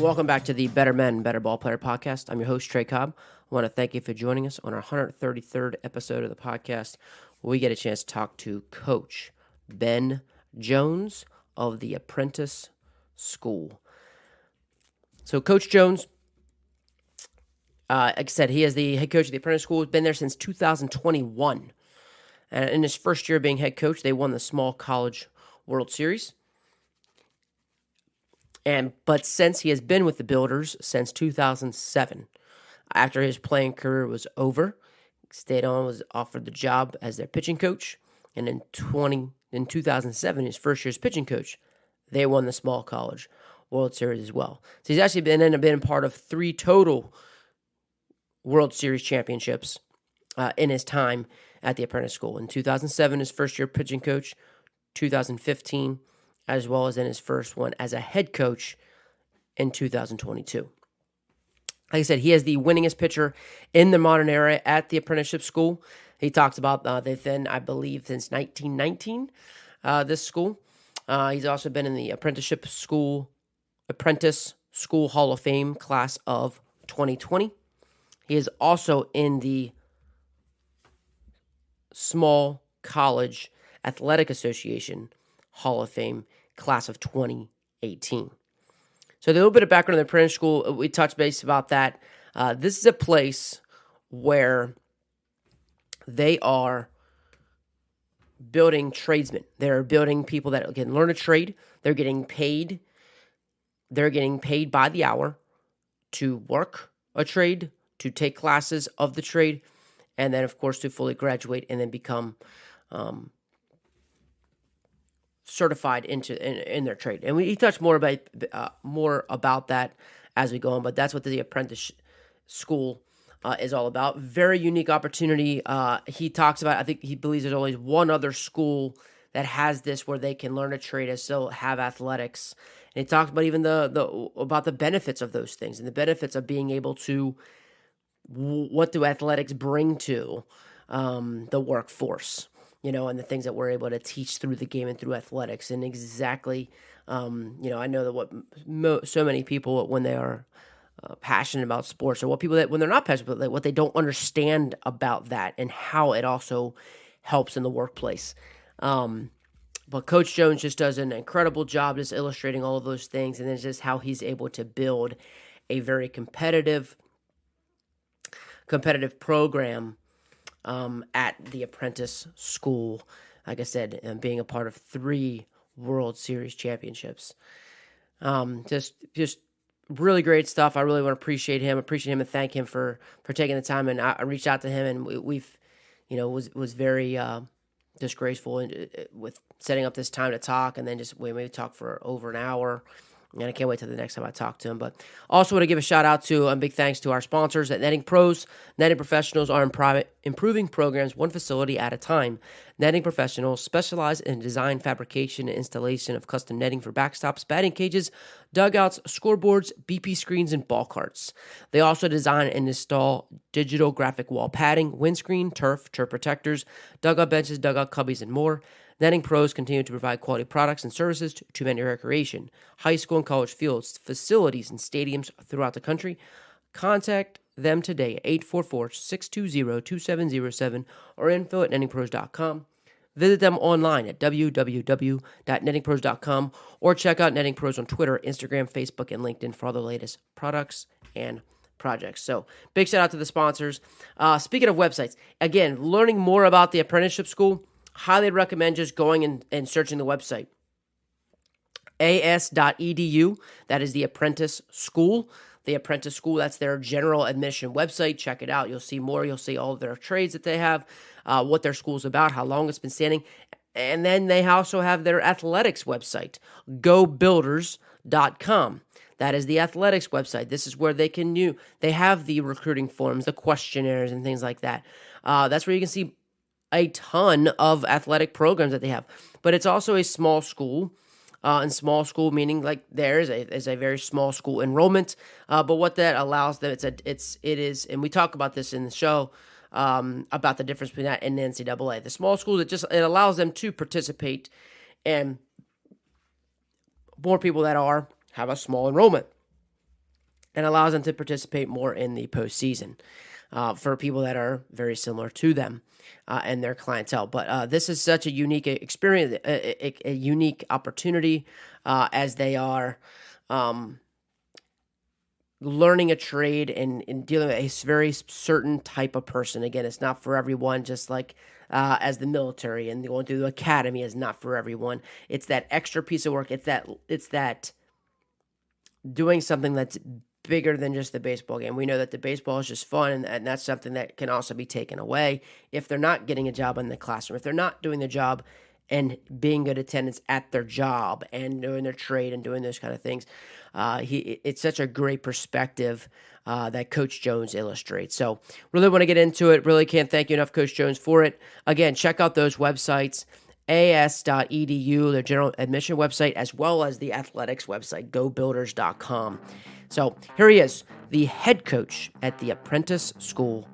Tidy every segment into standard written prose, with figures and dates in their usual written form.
Welcome back to the Better Men, Better Ballplayer podcast. I'm your host, Trey Cobb. I want to thank you for joining us on our 133rd episode of the podcast, where we get a chance to talk to Coach Ben Jones of the Apprentice School. So Coach Jones, like I said, he is the head coach of the Apprentice School. He's been there since 2021. And in his first year being head coach, they won the Small College World Series. But since he has been with the Builders since 2007, after his playing career was over, stayed on, was offered the job as their pitching coach, and in 2007, his first year as pitching coach, they won the Small College World Series as well. So he's actually been part of 3 total World Series championships in his time at the Apprentice School. In 2007, his first year pitching coach, 2015, as well as in his first one as a head coach in 2022. Like I said, he is the winningest pitcher in the modern era at the apprenticeship school. He talks about they've been, I believe, since 1919, this school. He's also been in the Apprentice School Hall of Fame class of 2020. He is also in the Small College Athletic Association Hall of Fame class of 2018. So a little bit of background on the Apprentice School, we touched base about that. This is a place where they are building tradesmen. They're building people that can learn a trade. They're getting paid. They're getting paid by the hour to work a trade, to take classes of the trade, and then, of course, to fully graduate and then become certified in their trade. And he touched more about that as we go on, but that's what the Apprentice School is all about. Very unique opportunity. He talks about, I think he believes there's only one other school that has this where they can learn a trade and still have athletics. And he talks about even about the benefits of those things and the benefits of being able to, what do athletics bring to the workforce, and the things that we're able to teach through the game and through athletics. And exactly, I know that so many people, when they are passionate about sports, or when they're not passionate about what they don't understand about that and how it also helps in the workplace. But Coach Jones just does an incredible job just illustrating all of those things, and then just how he's able to build a very competitive program at the Apprentice School. Like I said, and being a part of 3 World Series championships. Just really great stuff. I really want to appreciate him and thank him for taking the time. And I reached out to him, and we've was very just graceful with setting up this time to talk, and then we maybe talk for over an hour. And I can't wait till the next time I talk to him. But also want to give a shout out to, big thanks to our sponsors at Netting Pros. Netting professionals are improving programs one facility at a time. Netting professionals specialize in design, fabrication, and installation of custom netting for backstops, batting cages, dugouts, scoreboards, BP screens, and ball carts. They also design and install digital graphic wall padding, windscreen, turf protectors, dugout benches, dugout cubbies, and more. Netting Pros continue to provide quality products and services to men in recreation, high school and college fields, facilities, and stadiums throughout the country. Contact them today at 844-620-2707 or info@nettingpros.com. Visit them online at www.nettingpros.com or check out Netting Pros on Twitter, Instagram, Facebook, and LinkedIn for all the latest products and projects. So big shout out to the sponsors. Speaking of websites, again, learning more about the apprenticeship school, highly recommend just going and searching the website. as.edu, that is the Apprentice School. The Apprentice School, that's their general admission website. Check it out. You'll see more. You'll see all of their trades that they have, what their school's about, how long it's been standing. And then they also have their athletics website, gobuilders.com. That is the athletics website. This is where they have the recruiting forms, the questionnaires, and things like that. That's where you can see a ton of athletic programs that they have. But it's also a small school, and small school meaning like there is a very small school enrollment. But what that allows them, it is, and we talk about this in the show about the difference between that and the NCAA. The small schools, it allows them to participate, and more people that have a small enrollment. and allows them to participate more in the postseason for people that are very similar to them and their clientele. But this is such a unique experience, a unique opportunity as they are learning a trade and dealing with a very certain type of person. Again, it's not for everyone, just like as the military and going through the academy is not for everyone. It's that extra piece of work. It's that doing something that's bigger than just the baseball game. We know that the baseball is just fun, and that's something that can also be taken away if they're not getting a job in the classroom, if they're not doing the job and being good attendance at their job and doing their trade and doing those kind of things. It's such a great perspective that Coach Jones illustrates. So really want to get into it. Really can't thank you enough, Coach Jones, for it. Again, check out those websites. AS.edu, their general admission website, as well as the athletics website, gobuilders.com. So here he is, the head coach at the Apprentice School,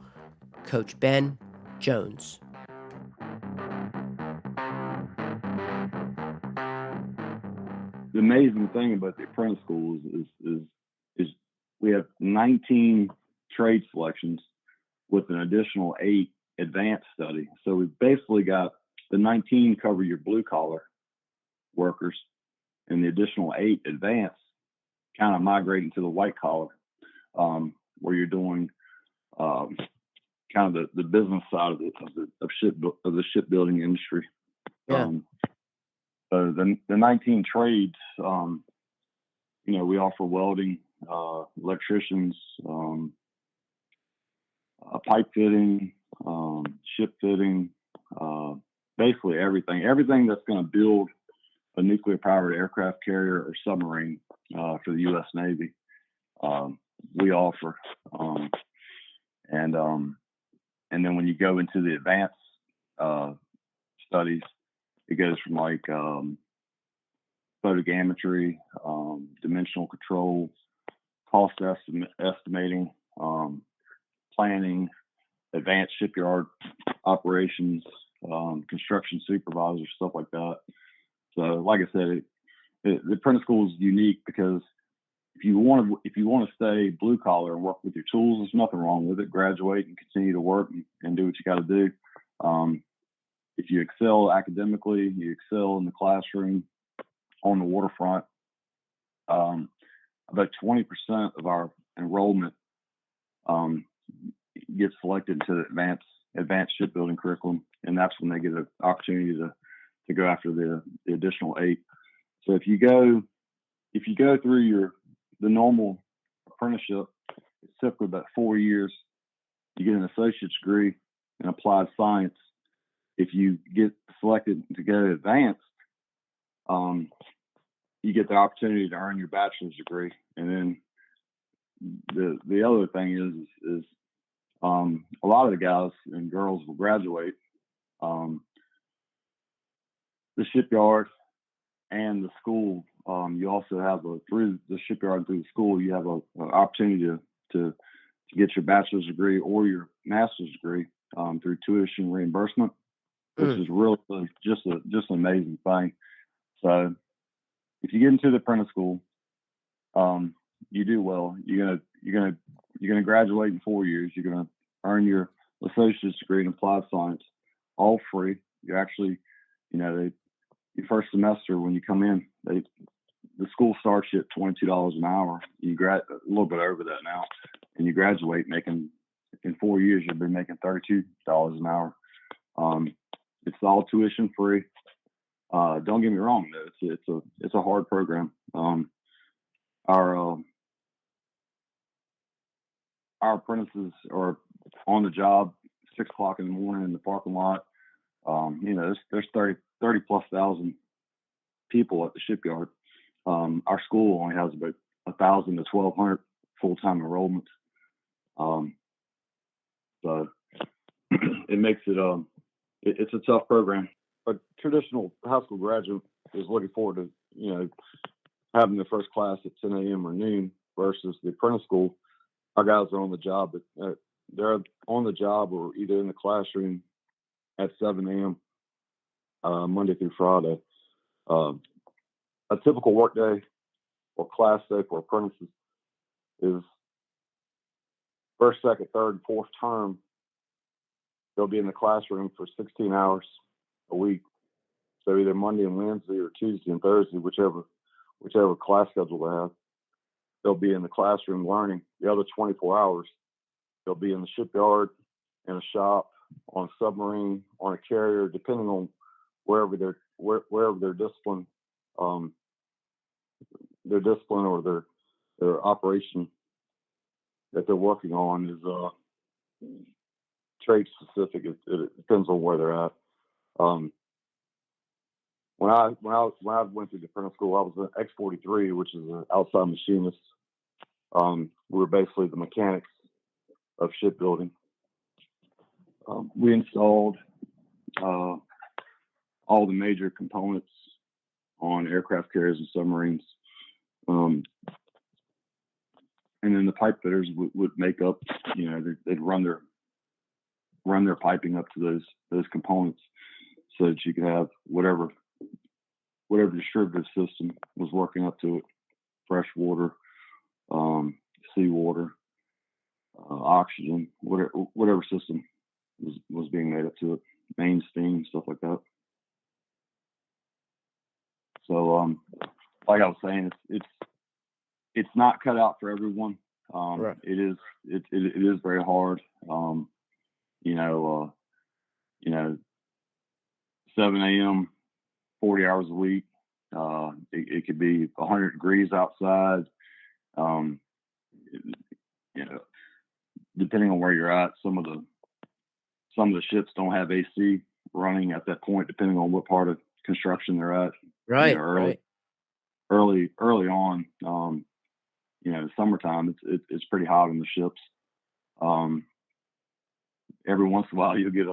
Coach Ben Jones. The amazing thing about the Apprentice School is we have 19 trade selections with an additional 8 advanced study. So we've basically got the 19 cover your blue collar workers, and the additional 8 advanced kind of migrating to the white collar, where you're doing kind of the business side of the shipbuilding industry. Yeah. So the 19 trades, we offer welding, electricians, pipe fitting, ship fitting, basically everything that's going to build a nuclear powered aircraft carrier or submarine for the U.S. Navy. We offer, and then when you go into the advanced studies, it goes from like photogrammetry, dimensional control, cost estimating, planning, advanced shipyard operations, construction supervisors, stuff like that. So, like I said, the Apprentice School is unique because if you want to stay blue collar and work with your tools, there's nothing wrong with it. Graduate and continue to work and do what you got to do. If you excel academically, you excel in the classroom, on the waterfront. About 20% of our enrollment gets selected to the advanced shipbuilding curriculum, and that's when they get an opportunity to go after the additional 8. So if you go through the normal apprenticeship, it's typically about 4 years. You get an associate's degree in applied science. If you get selected to go to advanced, you get the opportunity to earn your bachelor's degree. And then the other thing is a lot of the guys and girls will graduate. The shipyard and the school, you also have through the shipyard and through the school, you have an opportunity to get your bachelor's degree or your master's degree through tuition reimbursement, which is really just an amazing thing. So if you get into the Apprentice School, you do well. You're gonna graduate in 4 years. You're gonna earn your associate's degree in applied science, all free. You're actually, your first semester when you come in, the school starts you at $22 an hour. You a little bit over that now, and you graduate making, in 4 years you'll be making $32 an hour. It's all tuition free. Don't get me wrong, though. It's a hard program. Our apprentices are on the job 6 o'clock in the morning in the parking lot. There's 30 plus thousand people at the shipyard. Our school only has about 1,000 to 1,200 full-time enrollments. So it makes it it's a tough program. A traditional high school graduate is looking forward to having their first class at 10 a.m. or noon versus the Apprentice School. Our guys are on the job, but they're on the job or either in the classroom at 7 a.m. Monday through Friday. A typical work day or class day for apprentices is first, second, third, and fourth term, they'll be in the classroom for 16 hours a week. So either Monday and Wednesday or Tuesday and Thursday, whichever class schedule they have, they'll be in the classroom learning. The other 24 hours, they'll be in the shipyard, in a shop, on a submarine, on a carrier, depending on wherever their discipline, or their operation that they're working on is trade specific. It depends on where they're at. When I went through the Apprentice School, I was an X-43, which is an outside machinist. We were basically the mechanics of shipbuilding. We installed all the major components on aircraft carriers and submarines. And then the pipe fitters would make up, they'd run their piping up to those components so that you could have whatever distributive system was working up to it, fresh water, seawater, oxygen, whatever system was being made up to it, main steam, stuff like that. So, like I was saying, it's not cut out for everyone. Right. It is very hard. 7 a.m., 40 hours a week. It could be 100 degrees outside. Depending on where you're at, some of the ships don't have AC running at that point, depending on what part of construction they're at. Right. Early on, summertime, it's pretty hot on the ships. Every once in a while, you'll get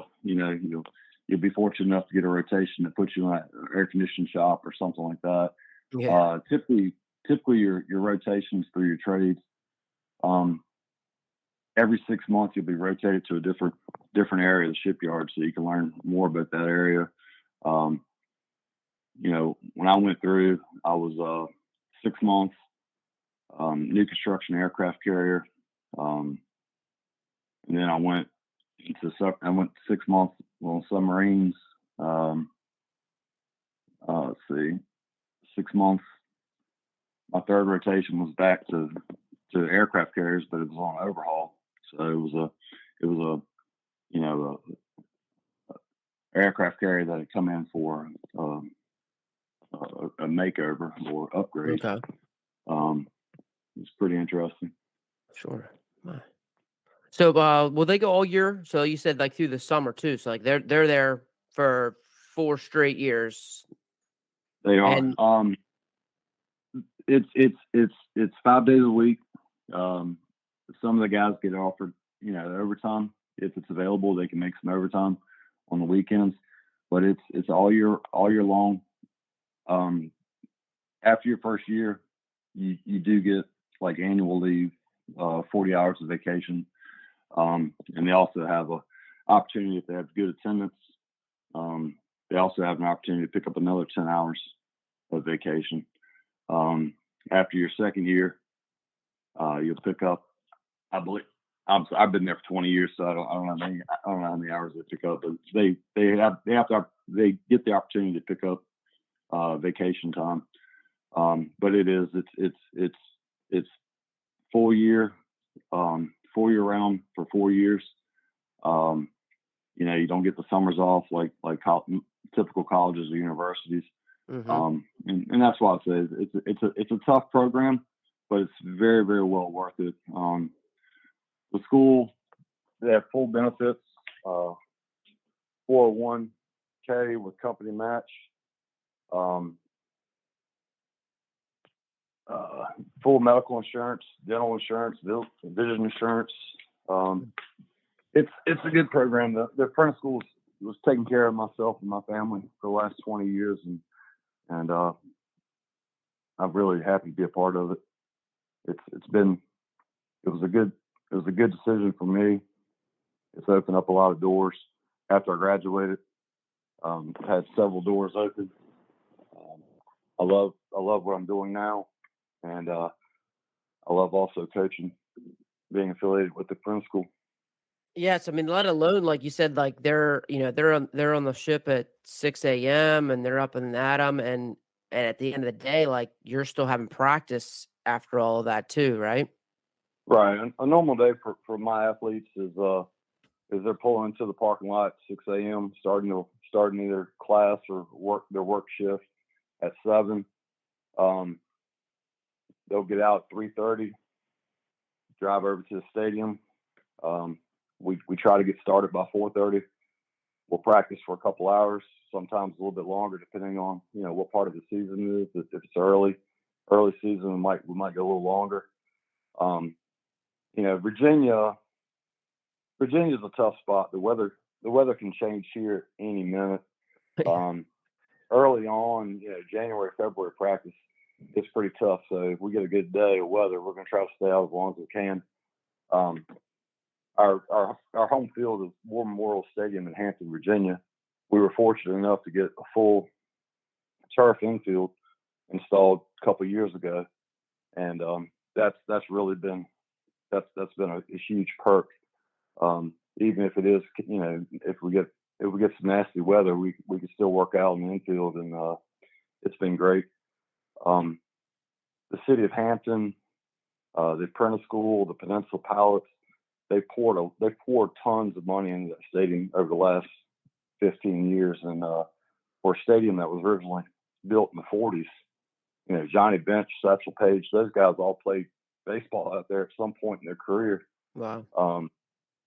you'll be fortunate enough to get a rotation that puts you in an air conditioning shop or something like that. Yeah. Typically your rotations through your trades, every 6 months you'll be rotated to a different area of the shipyard so you can learn more about that area. When I went through, I was 6 months new construction aircraft carrier, and then I went 6 months on submarines. Let's see, 6 months. My third rotation was back to aircraft carriers, but it was on overhaul. So it was a aircraft carrier that had come in for a makeover or upgrade. Okay. It's pretty interesting. Sure. Wow. So, will they go all year? So you said like through the summer too. So like they're there for 4 straight years. They are. And It's 5 days a week. Some of the guys get offered, overtime if it's available. They can make some overtime on the weekends, but it's all year long. After your first year, you do get like annual leave, 40 hours of vacation, and they also have a opportunity if they have good attendance. They also have an opportunity to pick up another 10 hours of vacation. After your second year, you'll pick up, I believe, I've been there for 20 years, so I don't know how many hours they pick up, but they get the opportunity to pick up vacation time. But it's full year round for 4 years. You don't get the summers off like typical colleges or universities. mm-hmm. And that's why I say it's a tough program, but it's very, very well worth it. The school, they have full benefits, 401k with company match, full medical insurance, dental insurance, vision insurance. It's a good program. The Apprentice School was taking care of myself and my family for the last 20 years, and I'm really happy to be a part of it. It was a good decision for me. It's opened up a lot of doors. After I graduated, had several doors open. I love what I'm doing now, and I love also coaching being affiliated with the Apprentice School. Yes, I mean, let alone like you said, like they're on the ship at 6 a.m. and they're up and at 'em, and at the end of the day, like you're still having practice after all of that too, right? Right. A normal day for my athletes is they're pulling into the parking lot at 6 a.m. starting either class or their work shift at 7. Um, they'll get out at 3:30, drive over to the stadium. We try to get started by 4:30. We'll practice for a couple hours, sometimes a little bit longer, depending on what part of the season it is. If it's early season, we might go a little longer. Um, Virginia's a tough spot. The weather can change here any minute. Early on, January, February practice, it's pretty tough. So if we get a good day of weather, we're going to try to stay out as long as we can. Our home field is War Memorial Stadium in Hampton, Virginia. We were fortunate enough to get a full turf infield installed a couple of years ago, and that's really been that's been a huge perk. Even if it is, if we get some nasty weather, we can still work out in the infield, and it's been great. The city of Hampton, the Apprentice School, the Peninsula Pilots, they poured tons of money into that stadium over the last 15 years, and for a stadium that was originally built in the 40s, Johnny Bench, Satchel Paige, those guys all played baseball out there at some point in their career. Wow.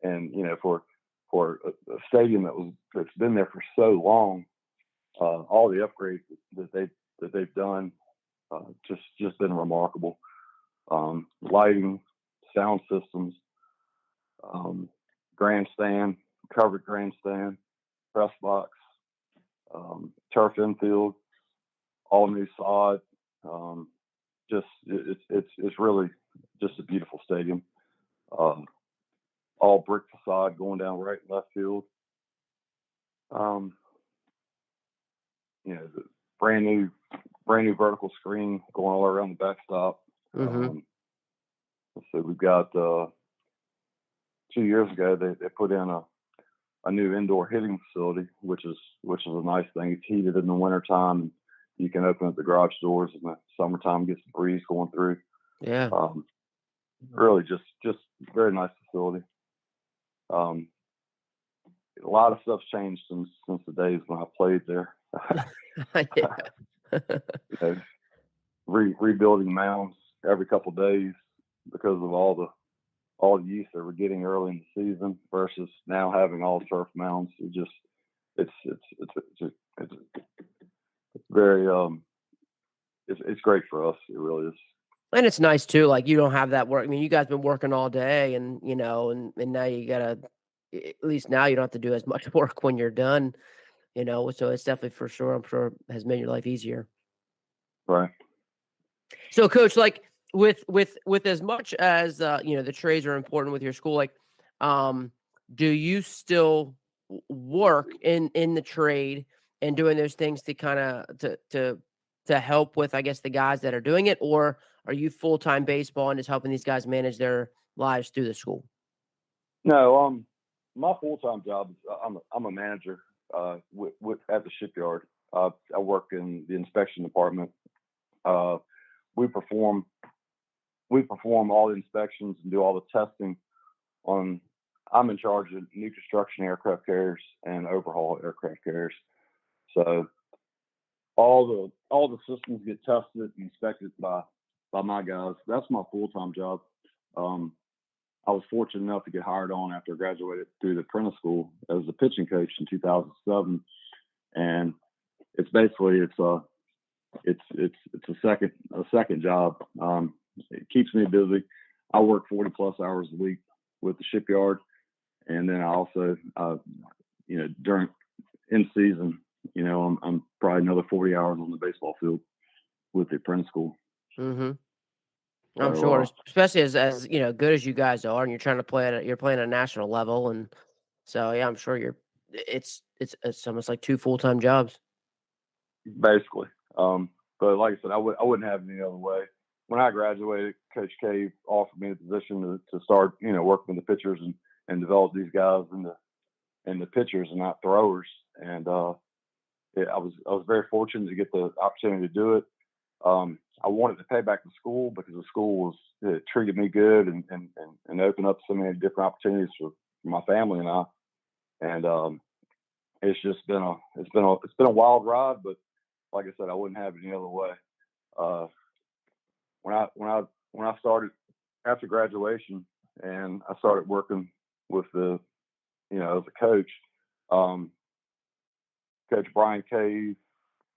And for a stadium that's been there for so long, all the upgrades that they've done just been remarkable. Lighting, sound systems, grandstand, covered grandstand, press box, turf infield, all new sod. It's really just a beautiful stadium. All brick facade going down right and left field. The brand new vertical screen going all around the backstop. Mm-hmm. So we've got 2 years ago they put in a new indoor hitting facility, which is a nice thing. It's heated in the wintertime, and you can open up the garage doors in the summertime, get some breeze going through. Yeah. Really just very nice facility. A lot of stuff's changed since the days when I played there. Rebuilding mounds every couple of days because of all the use that we're getting early in the season versus now having all turf mounds. It's very it's great for us. It really is. And it's nice too. Like you don't have that work. I mean, you guys been working all day, and and now you gotta. At least now you don't have to do as much work when you're done. So it's definitely for sure. I'm sure has made your life easier. Right. So, Coach, like with as much as the trades are important with your school, like, do you still work in the trade and doing those things to kind of to help with, I guess, the guys that are doing it, or are you full-time baseball and just helping these guys manage their lives through the school? No, my full-time job is I'm a manager at the shipyard. I work in the inspection department. We perform all the inspections and do all the testing on. I'm in charge of new construction aircraft carriers and overhaul aircraft carriers. So all the systems get tested and inspected by my guys. That's my full-time job. I was fortunate enough to get hired on after I graduated through the Apprentice School as a pitching coach in 2007, and it's basically it's a second job. It keeps me busy. I work 40 plus hours a week with the shipyard, and then I also during in season, I'm probably another 40 hours on the baseball field with the Apprentice School. Mm-hmm. I'm sure, especially as good as you guys are, and you're trying to play you're playing at a national level, and so yeah, I'm sure it's almost like 2 full-time jobs. Basically, but like I said, I wouldn't have it any other way. when I graduated, Coach K offered me the position to start, working with the pitchers and develop these guys into pitchers and not throwers. And I was very fortunate to get the opportunity to do it. I wanted to pay back the school because the school it treated me good and opened up so many different opportunities for my family and I. And it's just been a wild ride, but like I said, I wouldn't have it any other way. When I started after graduation and I started working with as a coach, Coach Brian Cave,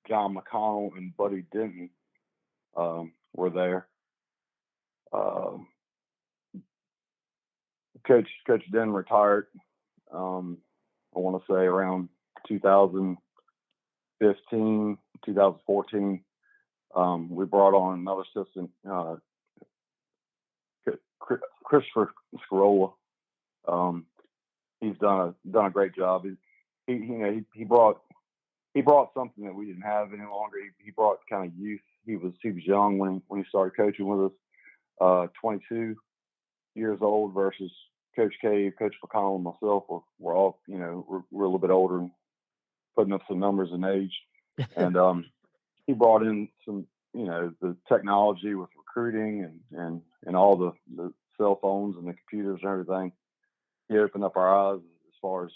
John McConnell, and Buddy Denton were there. Coach Denton retired. I want to say around 2015, 2014. We brought on another assistant, Christopher Scarola. He's done a great job. He brought something that we didn't have any longer. He brought kind of youth. He was young when he started coaching with us. 22 years old versus Coach Cave, Coach McConnell, and myself. We're all we're a little bit older and putting up some numbers in age. And he brought in some the technology with recruiting and all the cell phones and the computers and everything. He opened up our eyes as far as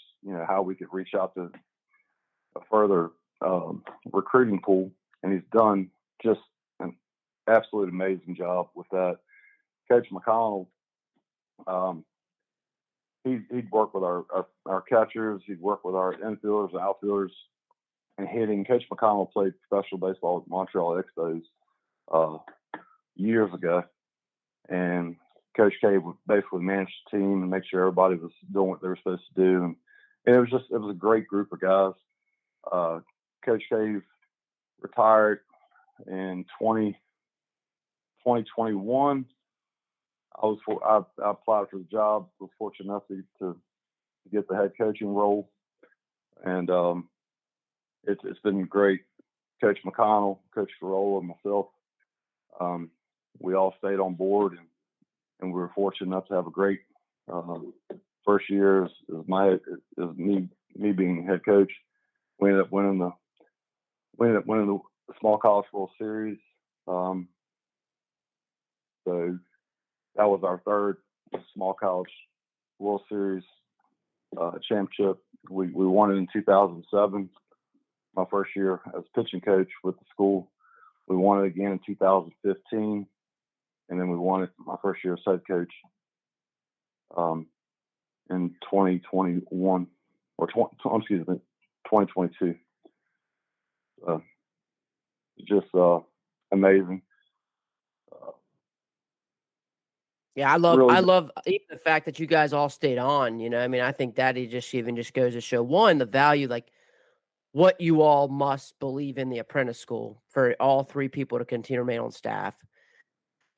how we could reach out to a further recruiting pool, and he's done just an absolute amazing job with that. Coach McConnell, he'd work with our catchers, he'd work with our infielders and outfielders and hitting. Coach McConnell played professional baseball with Montreal Expos years ago, and Coach Cave would basically manage the team and make sure everybody was doing what they were supposed to do. And it was a great group of guys. Coach Cave retired in 2021. I applied for the job. Was fortunate enough to get the head coaching role, and it's been great. Coach McConnell, Coach Carolla, and myself, we all stayed on board, and we were fortunate enough to have a great first year as me being head coach. We ended up winning the Small College World Series. So that was our third Small College World Series championship. We won it in 2007, my first year as pitching coach with the school. We won it again in 2015, and then we won it my first year as head coach in 2021 or 2022. Just amazing. Yeah, I love Really, even the fact that you guys all stayed on. I mean, I think that it just goes to show one, the value, like what you all must believe in the apprentice school for all three people to continue to remain on staff.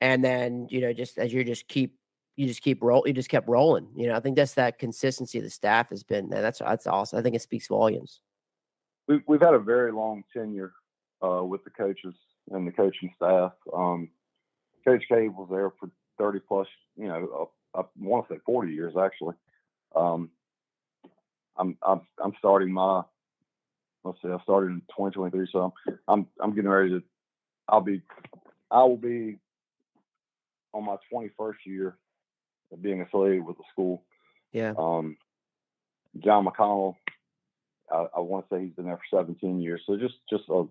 And then, just as you just kept rolling. I think that's that consistency of the staff has been, and that's awesome. I think it speaks volumes. we've had a very long tenure with the coaches and the coaching staff. Coach Cave was there for 30 plus, I want to say 40 years actually. I'm starting I started in 2023, so I'm getting ready to. I will be on my 21st year of being affiliated with the school. Yeah. John McConnell, I want to say he's been there for 17 years. So just a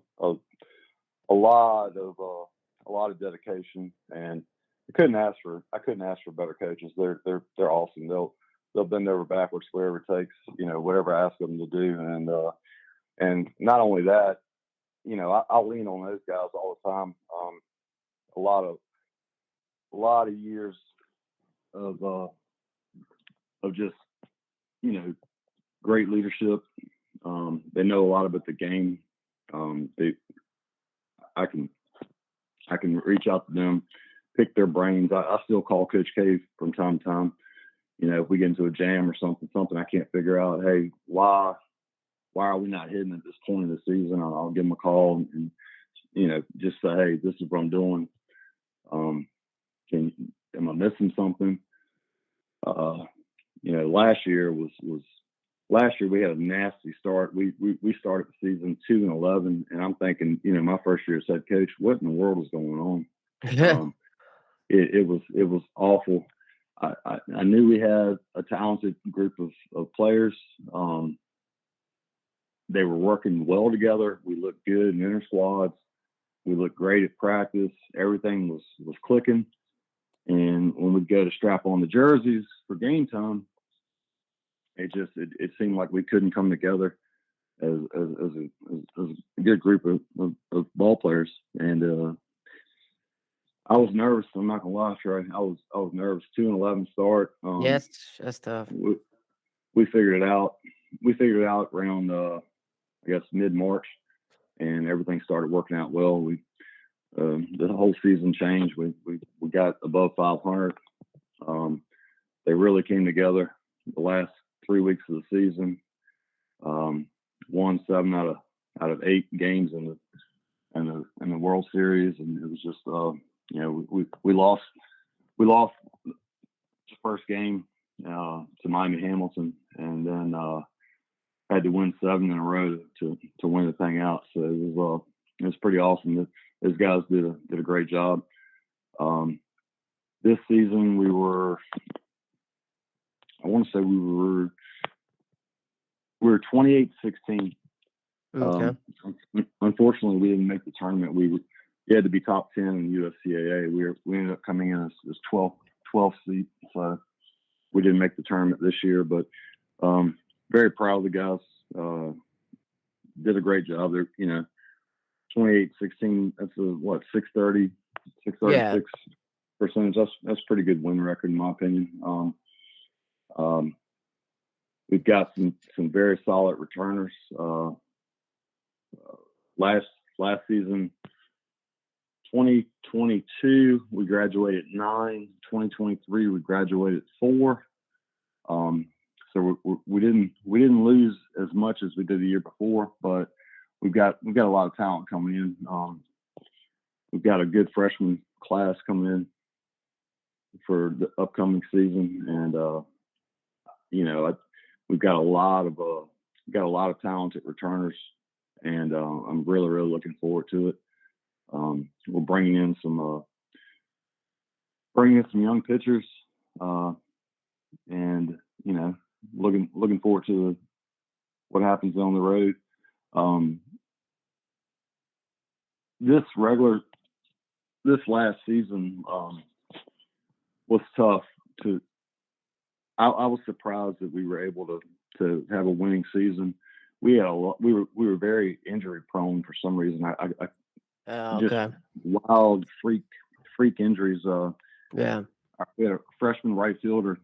lot of dedication, and I couldn't ask for better coaches. They're awesome. They'll bend over backwards wherever it takes, whatever I ask them to do. And not only that, I lean on those guys all the time. A lot of years of just, great leadership. They know a lot about the game. I can reach out to them, pick their brains. I still call Coach Cave from time to time. If we get into a jam or something I can't figure out, hey, why are we not hitting at this point of the season? I'll give them a call and just say, hey, this is what I'm doing. Am I missing something? Last year we had a nasty start. We started the season 2-11, and I'm thinking, my first year as head coach, what in the world is going on? It was awful. I knew we had a talented group of players. They were working well together. We looked good in inter squads. We looked great at practice. Everything was clicking. And when we'd go to strap on the jerseys for game time, it seemed like we couldn't come together as a good group of ball players. And I was nervous. I'm not gonna lie, Trey. I was nervous. 2-11 start. Yes, that's tough. We figured it out. We figured it out around I guess mid-March, and everything started working out well. The whole season changed. We got above 500. They really came together the last 3 weeks of the season. Won 7 out of 8 games in the World Series, and it was just we lost the first game to Miami Hamilton, and then had to win 7 in a row to win the thing out. So it was pretty awesome. Those guys did a great job. This season we were 28-16. Okay. Unfortunately, we didn't make the tournament. We had to be top 10 in USCAA. We ended up coming in as 12 seed. So we didn't make the tournament this year, but very proud of the guys. Did a great job. They're 28-16. That's a 636 percentage. That's pretty good win record in my opinion. We've got some very solid returners. Last season, 2022, we graduated 9. 2023, we graduated 4. So we didn't lose as much as we did the year before, but we've got a lot of talent coming in. We've got a good freshman class coming in for the upcoming season, and we've got a lot of talented returners, and I'm really looking forward to it. We're bringing in some young pitchers, and looking forward to what happens on the road. This last season was tough. I was surprised that we were able to have a winning season. We were very injury prone for some reason. Okay. Just wild freak injuries. Yeah. We had a freshman right fielder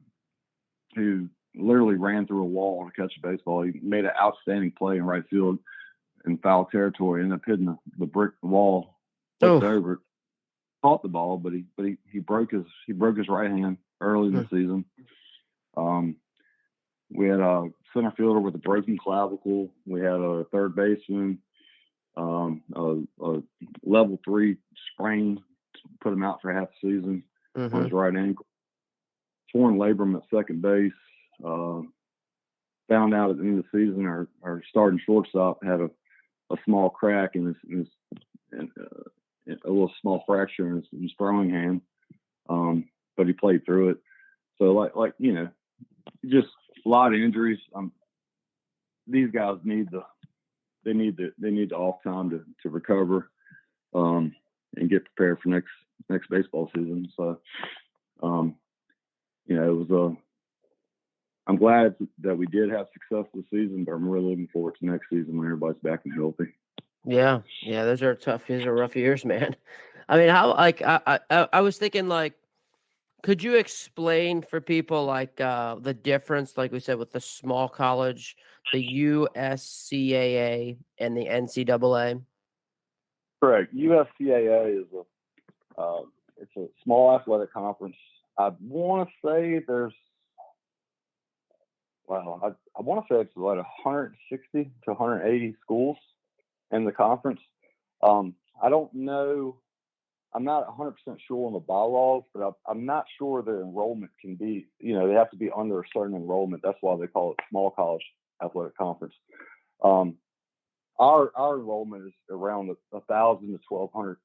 who literally ran through a wall to catch a baseball. He made an outstanding play in right field in foul territory, ended up hitting the brick wall, looked over it, caught the ball, but he broke his right hand early in the season. We had a center fielder with a broken clavicle. We had a third baseman, a level 3 sprain, put him out for half the season on his right ankle. Torn labrum at second base. Found out at the end of the season our starting shortstop had a small crack in his a little small fracture in his throwing hand, but he played through it. So just a lot of injuries. These guys need the off time to recover and get prepared for next baseball season. So it was I'm glad that we did have success this season, but I'm really looking forward to next season when everybody's back and healthy. Yeah, those are tough. These are rough years, man. I mean, how I was thinking, could you explain for people the difference, like we said, with the small college, the USCAA and the NCAA? Correct. USCAA is it's a small athletic conference. I want to say I want to say it's like 160 to 180 schools in the conference. I don't know I'm not 100% sure on the bylaws, but I'm not sure the enrollment can be, they have to be under a certain enrollment. That's why they call it small college athletic conference. Our enrollment is around 1,000 to 1,200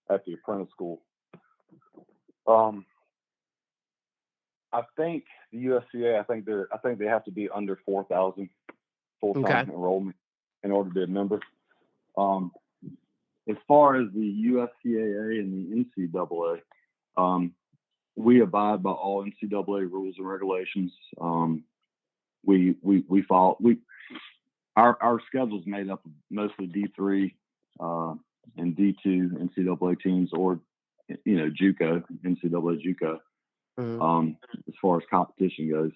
at the Apprentice School. I think the USCAA, I think they have to be under 4,000 full-time Okay. enrollment in order to be a member. As far as the USCAA and the NCAA, we abide by all NCAA rules and regulations. We follow. Our schedule is made up of mostly D3 and D2 NCAA teams, or JUCO, NCAA JUCO. As far as competition goes,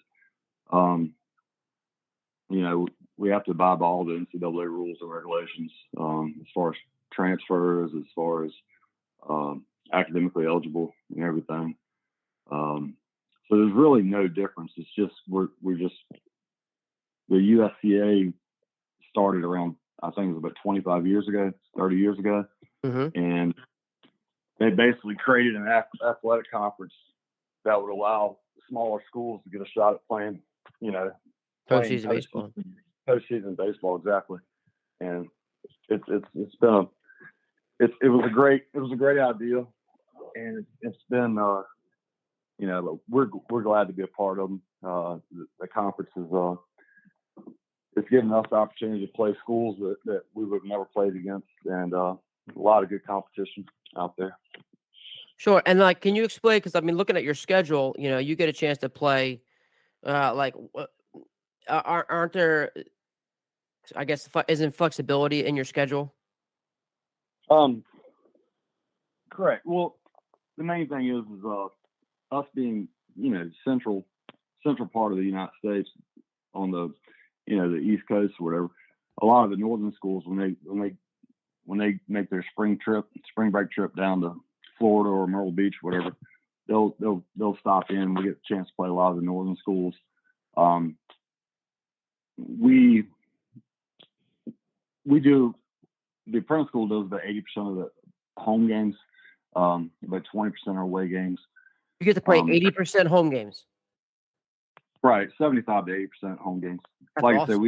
we have to abide by all the NCAA rules and regulations as far as transfers, as far as academically eligible and everything. So there's really no difference. It's just we're just the USCA started around, I think it was about 25 years ago, 30 years ago, and they basically created an athletic conference that would allow smaller schools to get a shot at playing, Postseason baseball. Postseason baseball, exactly. And it was a great idea, and it's been we're glad to be a part of them. The conference is it's giving us the opportunity to play schools that we would have never played against, and a lot of good competition out there. Sure. And can you explain? Because looking at your schedule, you get a chance to play. Aren't there? I guess isn't flexibility in your schedule? Correct. Well, the main thing is us being central part of the United States on the the East Coast or whatever. A lot of the northern schools when they make their spring break trip down to Florida or Myrtle Beach, whatever, they'll stop in. We get a chance to play a lot of the northern schools. We do. The Apprentice School does about 80% of the home games, about 20% are away games. You get to play 80% home games. Right, 75 to 80% home games. That's like awesome. I said,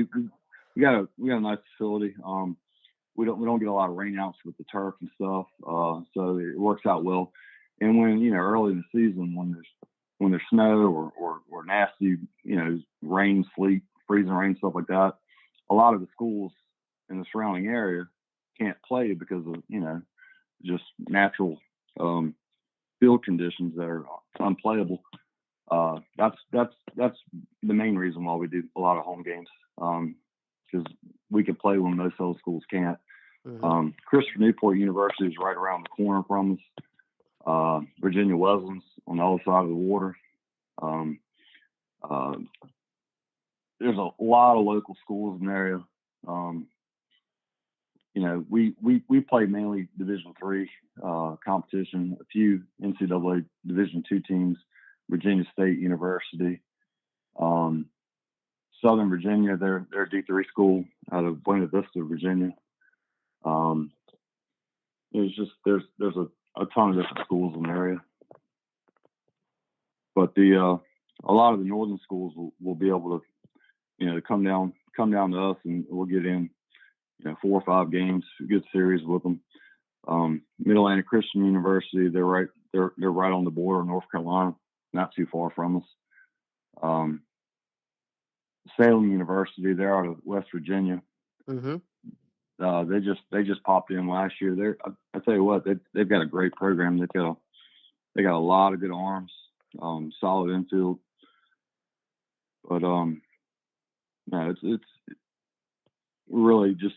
we got a nice facility. We don't get a lot of rainouts with the turf and stuff, so it works out well. And when early in the season, when there's snow or nasty rain, sleet, freezing rain, stuff like that, a lot of the schools in the surrounding area can't play because of just natural field conditions that are unplayable. That's the main reason why we do a lot of home games, because we can play when most other schools can't. Christopher Newport University is right around the corner from us. Virginia Wesleyan's on the other side of the water. There's a lot of local schools in the area. We play mainly Division III competition, a few NCAA Division II teams, Virginia State University, Southern Virginia. They're a D3 school out of Buena Vista, Virginia. There's a ton of different schools in the area, but a lot of the northern schools will be able to come down to us, and we'll get in 4 or 5 games, a good series with them. Mid-Atlantic Christian University, they're right on the border of North Carolina, not too far from us. Salem University, they're out of West Virginia. They just popped in last year. I tell you what, they've got a great program. They got a lot of good arms, solid infield. But no, it's really just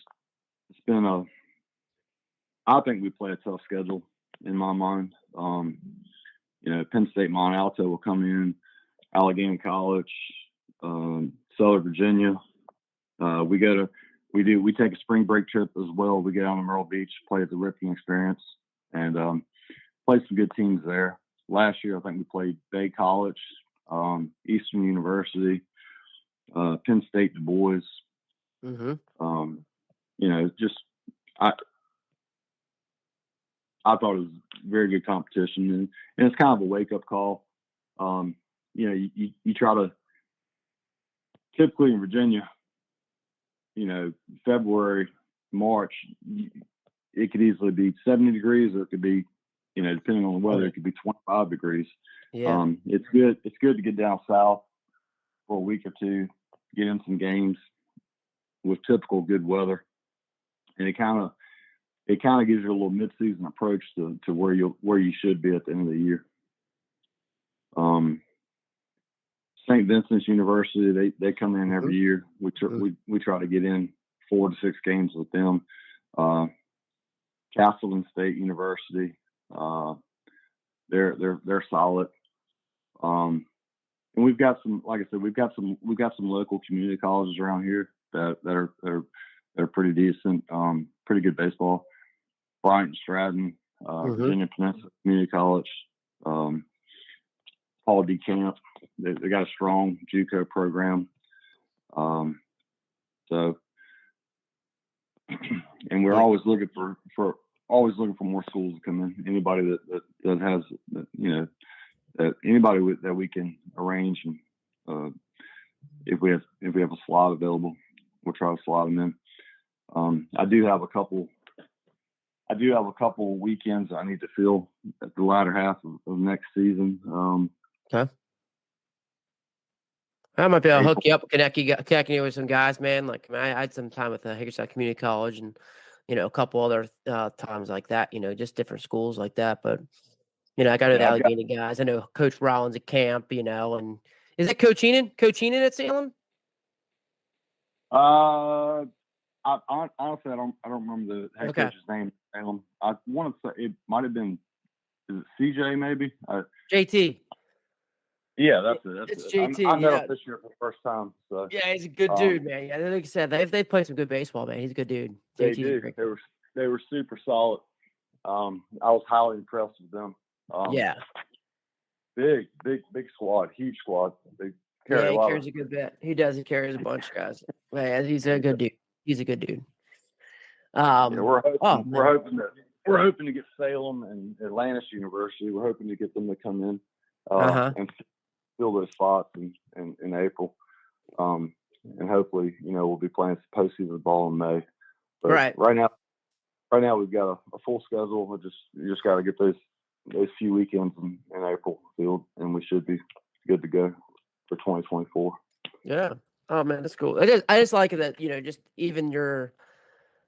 I think we play a tough schedule in my mind. Penn State Mont Alto will come in, Allegheny College, Southern Virginia. We take a spring break trip as well. We get down to Myrtle Beach, play at the Ripken Experience, and play some good teams there. Last year, I think we played Bay College, Eastern University, Penn State Du Bois. I thought it was very good competition, and it's kind of a wake up call. You try to, typically in Virginia, February, March, it could easily be 70 degrees, or it could be, depending on the weather, it could be 25 degrees. Yeah. It's good. It's good to get down south for a week or two, get in some games with typical good weather, and it kind of gives you a little mid-season approach to where you should be at the end of the year. St. Vincent's University, they come in every year. We try to get in 4 to 6 games with them. Castleton State University, they're solid. And we've got some, like I said, we've got some local community colleges around here that are pretty decent, pretty good baseball. Bryant and Stratton, Virginia Peninsula Community College, Paul D. Camp. They got a strong JUCO program. So, and we're always looking for more schools to come in. Anybody that has, anybody that we can arrange, and if we have a slot available, we'll try to slot them in. I do have a couple weekends I need to fill at the latter half of next season. Okay. I might be able to hook you up, connect you with some guys, man. Like, I had some time with Hagerstown Community College, and a couple other times like that. Just different schools like that. But I got the Allegheny guys. I know Coach Rollins at camp. And is it Coach Enan? Coach Enan at Salem? Honestly, I don't remember the head coach's name. I want to say it might have been, is it CJ maybe? JT. Yeah, that's it. It's JT. I met him this year for the first time. So yeah, he's a good dude, man. Yeah, like I said, they play some good baseball, man. He's a good dude. They do. They were super solid. I was highly impressed with them. Yeah. Big squad, huge squad. They carry he carries a good bit. He does. He carries a bunch of guys. Yeah, he's a good dude. He's a good dude. We're hoping to get Salem and Atlantis University. We're hoping to get them to come in and fill those spots in April. And hopefully, we'll be playing some postseason ball in May. But right now we've got a full schedule. We just got to get those few weekends in April filled, and we should be good to go for 2024. Yeah. Oh man, that's cool. I just like that, just even your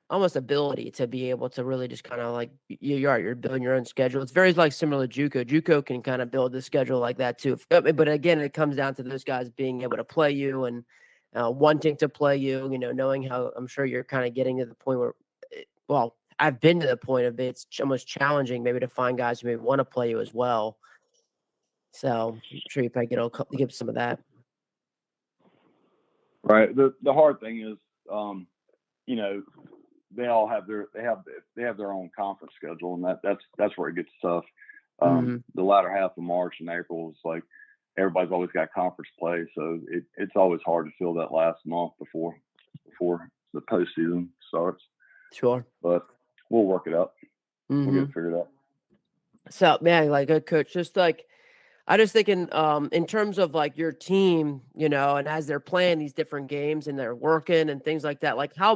almost ability to be able to really just kind of like you're building your own schedule. It's very like similar to JUCO. JUCO can kind of build the schedule like that too. But again, it comes down to those guys being able to play you and wanting to play you. Knowing how I'm sure you're kind of getting to the point where, well, I've been to the point of it's almost challenging maybe to find guys who maybe want to play you as well. So I'm sure you probably get some of that. Right. The hard thing is, they all have their own conference schedule, and that's where it gets tough. The latter half of March and April is like everybody's always got conference play, so it's always hard to fill that last month before the postseason starts. Sure. But we'll work it out. We'll get it figured out. So man, like a coach, just like I just thinking in terms of like your team, and as they're playing these different games and they're working and things like that, like how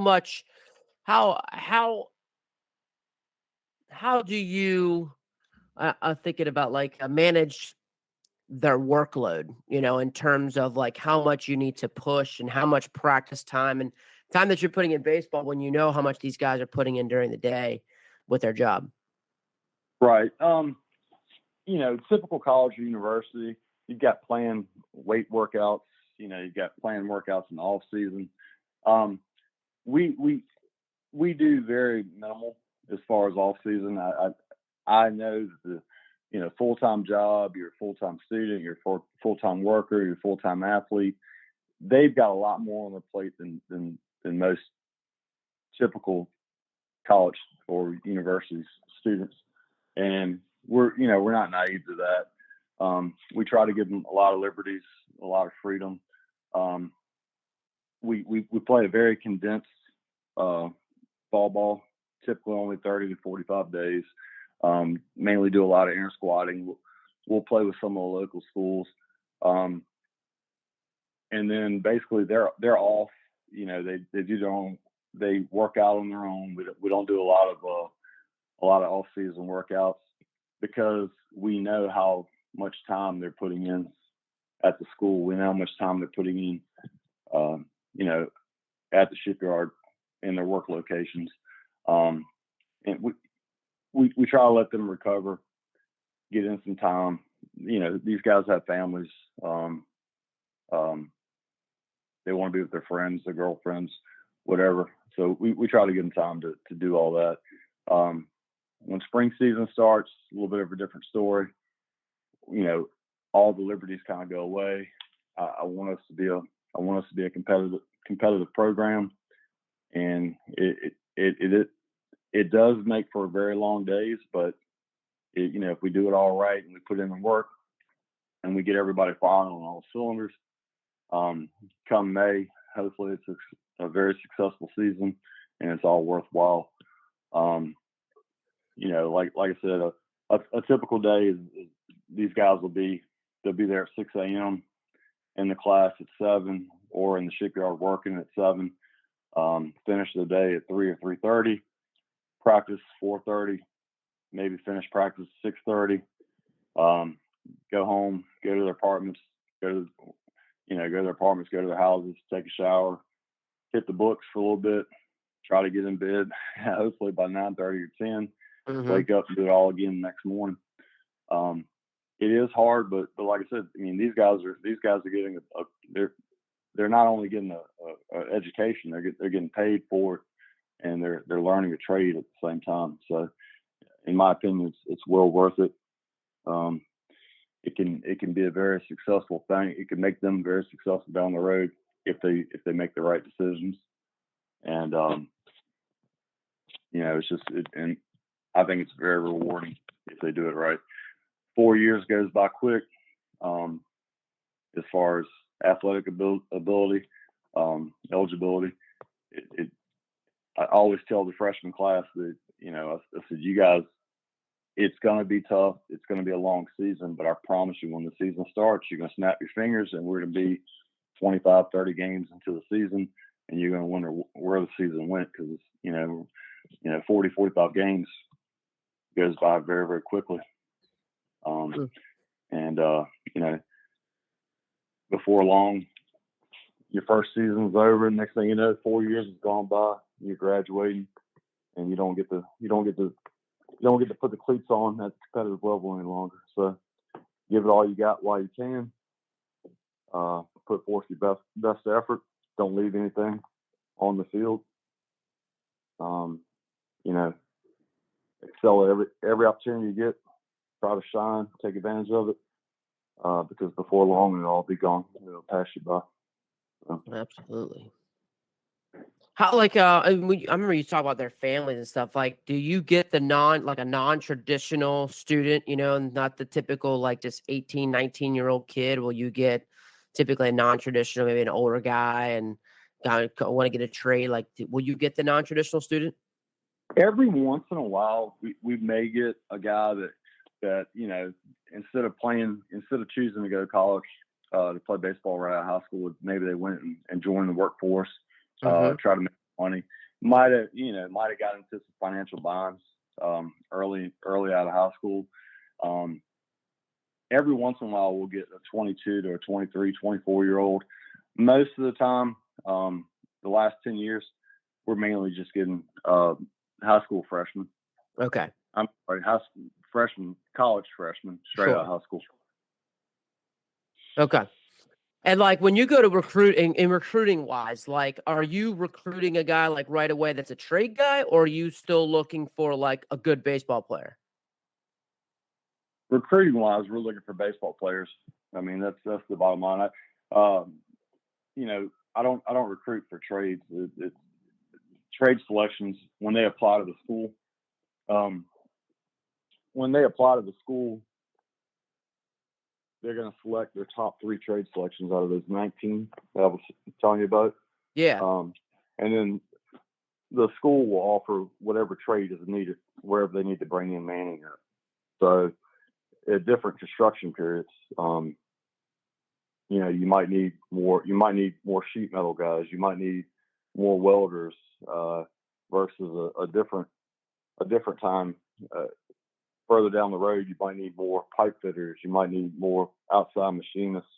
do you thinking about like manage their workload, in terms of like how much you need to push and how much practice time and time that you're putting in baseball when you know how much these guys are putting in during the day with their job. Right. Typical college or university, you've got planned weight workouts, you've got planned workouts in the off season. We do very minimal as far as off season. I know that the full-time job, you're a full-time student, you're a full-time worker, you're a full-time athlete. They've got a lot more on their plate than most typical college or university students. And we're not naive to that. We try to give them a lot of liberties, a lot of freedom. We play a very condensed fall ball, typically only 30 to 45 days. Mainly do a lot of air squatting. We'll play with some of the local schools. And then basically they're off. They do their own. They work out on their own. We don't do a lot of off season workouts because we know how much time they're putting in at the school. We know how much time they're putting in, at the shipyard in their work locations. And we try to let them recover, get in some time. These guys have families. They want to be with their friends, their girlfriends, whatever. So we try to give them time to do all that. When spring season starts, a little bit of a different story. All the liberties kind of go away. I want us to be a competitive program, and it does make for very long days. But if we do it all right and we put in the work and we get everybody firing on all cylinders, come May, hopefully it's a very successful season and it's all worthwhile. Like I said, a typical day is these guys they'll be there at 6 a.m. in the class at 7, or in the shipyard working at 7. Finish the day at 3 or 3:30. Practice 4:30. Maybe finish practice at 6:30. Go home, go to their apartments, go to their houses, take a shower, hit the books for a little bit, try to get in bed, hopefully by 9:30 or 10. Mm-hmm. Wake up and do it all again the next morning. It is hard, but like I said, these guys are getting they're not only getting a education, they're getting paid for it, and they're learning a trade at the same time. So, in my opinion, it's well worth it. It can be a very successful thing. It can make them very successful down the road if they make the right decisions. And and I think it's very rewarding if they do it right. 4 years goes by quick. As far as athletic ability, eligibility, I always tell the freshman class that I said, you guys, it's going to be tough. It's going to be a long season, but I promise you, when the season starts, you're going to snap your fingers, and we're going to be 25, 30 games into the season, and you're going to wonder where the season went, because 40, 45 games goes by very, very quickly. And before long, your first season's over, and next thing you know, 4 years has gone by, and you're graduating, and you don't get to put the cleats on at the competitive level any longer. So give it all you got while you can. Put forth your best effort. Don't leave anything on the field. Excel every opportunity you get. Try to shine. Take advantage of it. Because before long, it'll all be gone. It'll pass you by. So. Absolutely. How I remember you talk about their families and stuff. Like, do you get a non-traditional student, and not the typical just 18, 19-year-old kid? Will you get typically a non-traditional, maybe an older guy and want to get a trade? Will you get the non-traditional student? Every once in a while, we may get a guy that instead of choosing to go to college to play baseball right out of high school, maybe they went and joined the workforce. Try to make money. Might have got into some financial bonds early out of high school. Every once in a while, we'll get a 22 to a 23, 24-year-old. Most of the time, the last 10 years, we're mainly just getting high school freshmen. Okay. I'm sorry, college freshmen, straight out of high school. Okay. And when you go to recruiting wise, are you recruiting a guy right away that's a trade guy, or are you still looking for a good baseball player? Recruiting wise, we're looking for baseball players. That's the bottom line. I don't recruit for trades. It's trade selections when they apply to the school. They're going to select their top 3 trade selections out of those 19 that I was telling you about. Yeah. And then the school will offer whatever trade is needed wherever they need to bring in manning at. So at different construction periods, you might need more sheet metal guys. You might need more welders versus a different time. Further down the road, you might need more pipe fitters. You might need more outside machinists.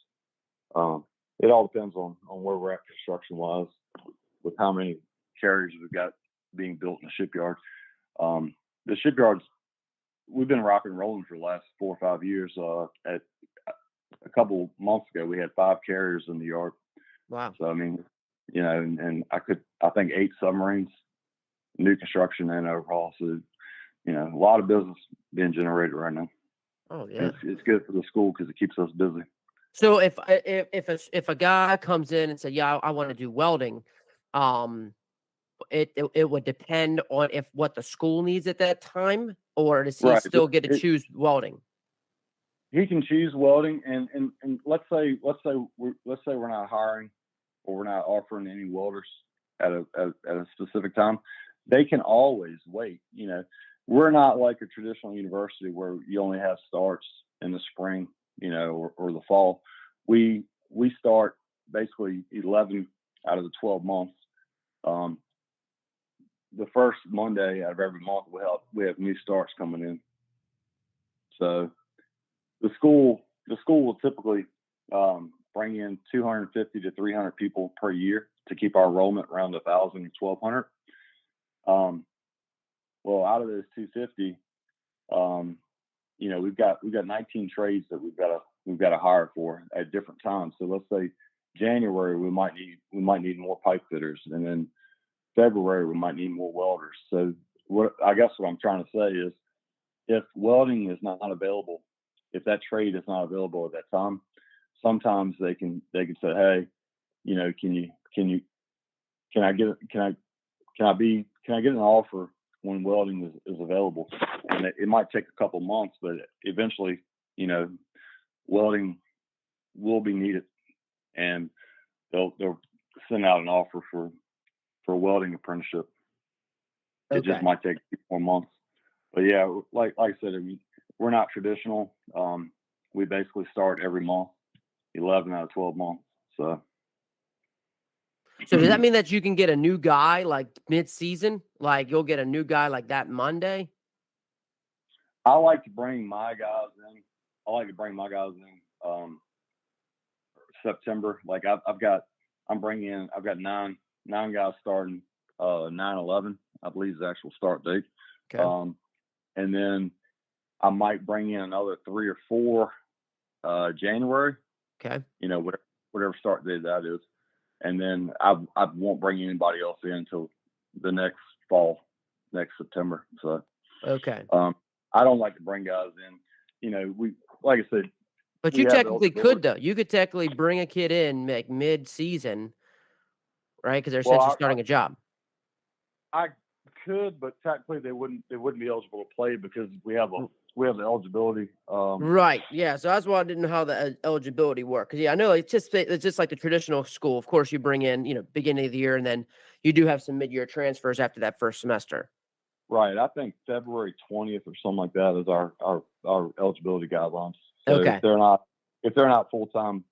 It all depends on where we're at construction-wise with how many carriers we've got being built in the shipyard. The shipyards, we've been rock and rolling for the last 4 or 5 years. At a couple months ago, we had 5 carriers in the yard. Wow. So, I mean, and I think 8 submarines, new construction and overhaul. So, a lot of business being generated right now. Oh yeah, it's good for the school because it keeps us busy. So if a guy comes in and says, "Yeah, I want to do welding," it would depend on what the school needs at that time, or does he still get to choose welding? He can choose welding, and let's say we're not hiring or we're not offering any welders at a specific time. They can always wait. We're not like a traditional university where you only have starts in the spring, or the fall. We start basically 11 out of the 12 months. The first Monday out of every month, we have new starts coming in. So the school will typically bring in 250 to 300 people per year to keep our enrollment around 1,000 to 1,200. Well, out of those 250, we've got 19 trades that we've got to hire for at different times. So let's say January we might need more pipe fitters, and then February we might need more welders. So what I'm trying to say is, if welding is not available, if that trade is not available at that time, sometimes they can say, hey, can I get an offer when welding is available? And it might take a couple months, but eventually, welding will be needed, and they'll send out an offer for a welding apprenticeship. Okay. It just might take a few more months. But yeah, like I said, we're not traditional. We basically start every month, 11 out of 12 months. So does that mean that you can get a new guy like mid-season? Like you'll get a new guy like that Monday? I like to bring my guys in. September. Like I've got 9 guys starting 9/11, I believe is the actual start date. Okay. And then I might bring in another 3 or 4 January. Okay. Whatever start date that is. And then I won't bring anybody else in until the next fall, next September. So okay. I don't like to bring guys in. We, like I said. But you technically could, though. You could technically bring a kid in like mid-season, right? Because they're essentially starting a job. I could, but technically they wouldn't be eligible to play because we have the eligibility. Right. Yeah. So that's why I didn't know how the eligibility worked. Because I know it's just like the traditional school. Of course, you bring in beginning of the year, and then you do have some mid-year transfers after that first semester. Right. I think February 20th or something like that is our eligibility guidelines. So okay. if they're not full-time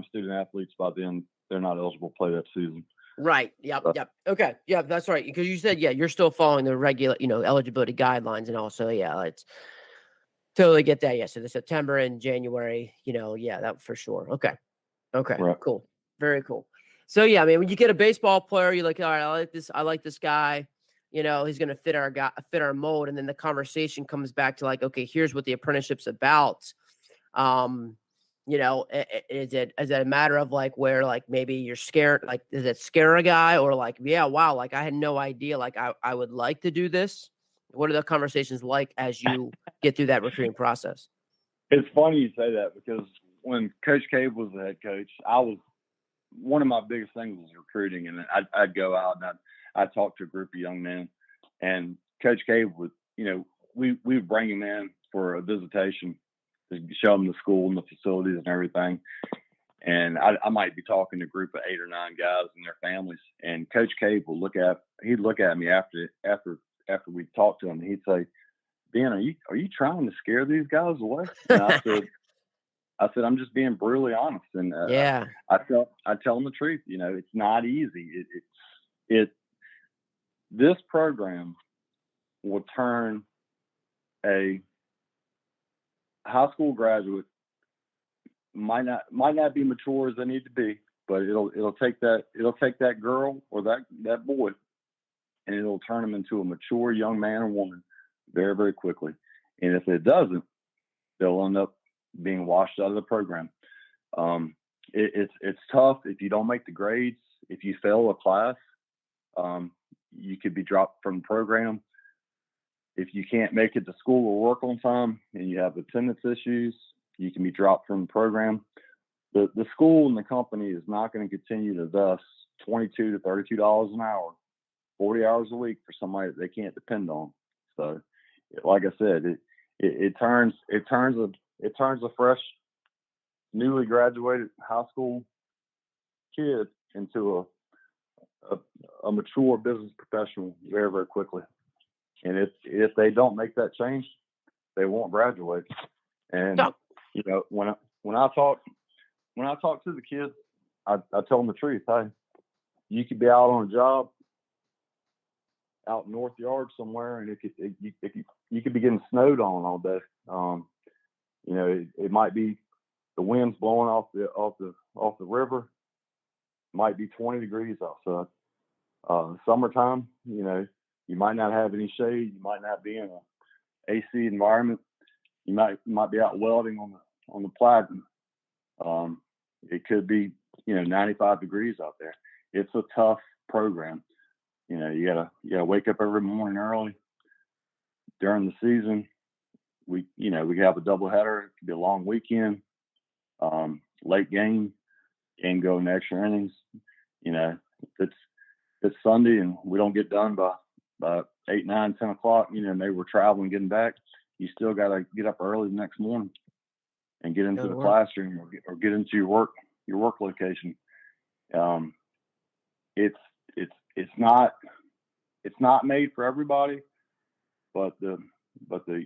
student athletes by then, they're not eligible to play that season. Right. Yep. Yep. Okay. Yeah, that's right. Because you said, you're still following the regular, eligibility guidelines, and also, it's totally get that. Yeah. So the September and January, that for sure. Okay. Okay. Right. Cool. Very cool. So yeah, I mean, when you get a baseball player, you're like, all right, I like this guy. He's going to fit our mold, and then the conversation comes back to like, okay, here's what the apprenticeship's about. Is it a matter of like where like maybe you're scared, like does it scare a guy, or like, yeah, wow, like I had no idea, like I would like to do this? What are the conversations like as you get through that recruiting process? It's funny you say that, because when Coach Cave was the head coach, one of my biggest things was recruiting, and I'd go out and I'd talk to a group of young men, and Coach Cave would, we would bring him in for a visitation to show him the school and the facilities and everything. And I might be talking to a group of 8 or 9 guys and their families, and Coach Cave will he'd look at me after we talked to him, and he'd say, "Ben, are you trying to scare these guys away?" And I said, "I'm just being brutally honest." And Yeah. I tell them the truth. You know, it's not easy. This program will turn a high school graduate, might not be mature as they need to be, but it'll take that girl or that boy, and it'll turn them into a mature young man or woman very, very quickly. And if it doesn't, they'll end up being washed out of the program. It's tough if you don't make the grades. If you fail a class, you could be dropped from the program. If you can't make it to school or work on time and you have attendance issues, you can be dropped from the program. The school and the company is not going to continue to invest $22 to $32 an hour, 40 hours a week for somebody that they can't depend on. So, like I said, it turns a fresh, newly graduated high school kid into a mature business professional very, very quickly. And if they don't make that change, they won't graduate. And you know, when I talk to the kids, I tell them the truth. Hey, you could be out on a job out North Yard somewhere, and you could be getting snowed on all day. You know, it might be the wind's blowing off the river. It might be 20 degrees outside. Summertime, you know, you might not have any shade. You might not be in an AC environment. You might be out welding on the platinum. It could be, you know, 95 degrees out there. It's a tough program. You know, you gotta wake up every morning early. During the season, we have a doubleheader. It could be a long weekend, late game, and go in extra innings. You know, if it's Sunday and we don't get done by 8, 9, 10 o'clock, you know, maybe we're traveling, getting back, you still got to get up early the next morning and get into the classroom or get into your work location. It's not made for everybody, but the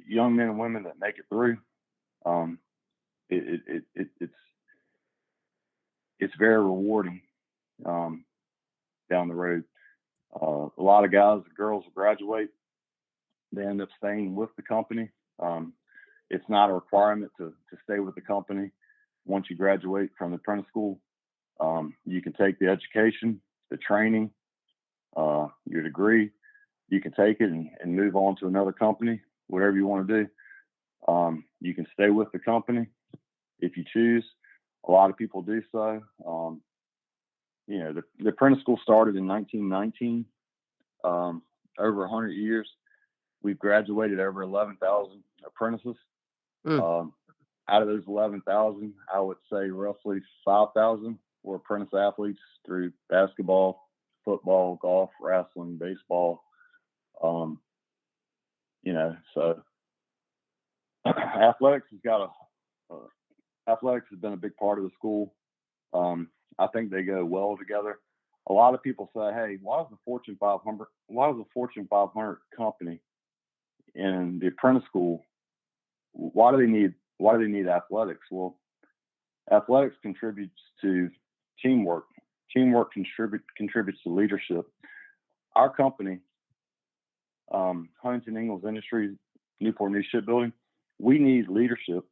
young men and women that make it through, it's very rewarding down the road. A lot of guys and girls will graduate. They end up staying with the company. It's not a requirement to stay with the company once you graduate from the apprentice school. You can take the education, the training, your degree. You can take it and move on to another company, whatever you want to do. You can stay with the company if you choose. A lot of people do so. You know, the apprentice school started in 1919. Over 100 years, we've graduated over 11,000 apprentices. Out of those 11,000, I would say roughly 5,000 were apprentice athletes through basketball, football, golf, wrestling, baseball. You know, so athletics has been a big part of the school. I think they go well together. A lot of people say, "Hey, why is the Fortune 500 company in the apprentice school? Why do they need athletics?" Well, athletics contributes to teamwork. Teamwork contributes to leadership. Our company, Huntington Ingalls Industries, Newport News Shipbuilding, we need leadership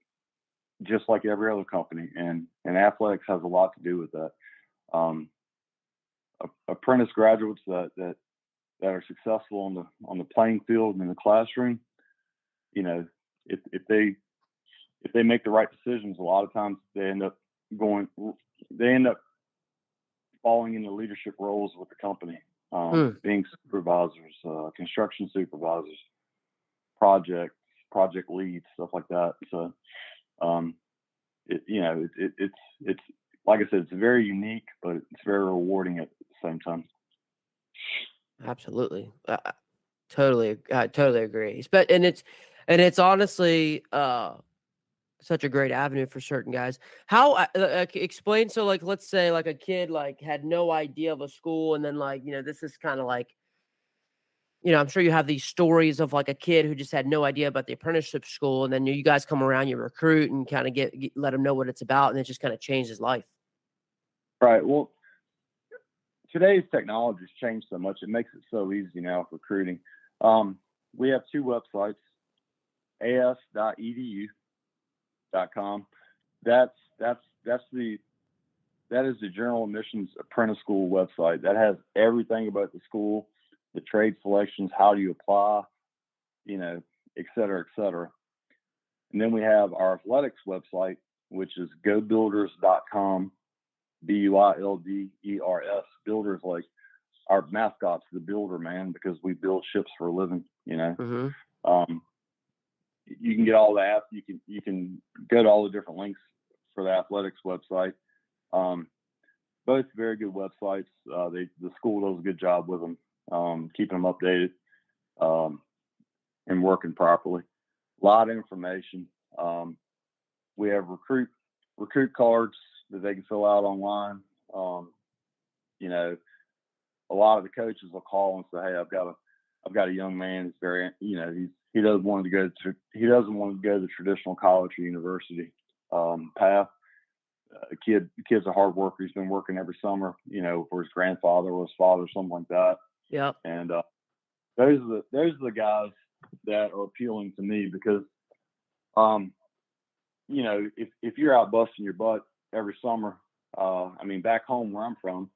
just like every other company, and athletics has a lot to do with that. Apprentice graduates that are successful on the playing field and in the classroom, you know, if they make the right decisions, a lot of times they end up falling into leadership roles with the company, being supervisors, construction supervisors, project leads, stuff like that. So, it's like I said, it's very unique, but it's very rewarding at the same time. Absolutely. I totally agree. And it's honestly such a great avenue for certain guys. How explain, so like let's say like a kid like had no idea of a school, and then like, this is kind of like, I'm sure you have these stories of like a kid who just had no idea about the apprenticeship school, and then you guys come around, you recruit and kind of let him know what it's about, and it just kind of changed his life. Right. Well, today's technology has changed so much; it makes it so easy now for recruiting. We have two websites: as.edu.com. That is the General Admissions Apprentice School website. That has everything about the school, the trade selections, how do you apply, et cetera, et cetera. And then we have our athletics website, which is gobuilders.com, BUILDERS. Builders, like our mascot's the builder, man, because we build ships for a living, Mm-hmm. You can get all that. You can go to all the different links for the athletics website. Both very good websites. The school does a good job with them, keeping them updated and working properly. A lot of information. We have recruit cards that they can fill out online. A lot of the coaches will call and say, "Hey, I've got a young man who's very, he doesn't want to go to the traditional college or university path. Kid's a hard worker. He's been working every summer, for his grandfather or his father, something like that." Yep. And those are the guys that are appealing to me because, if you're out busting your butt every summer, back home where I'm from,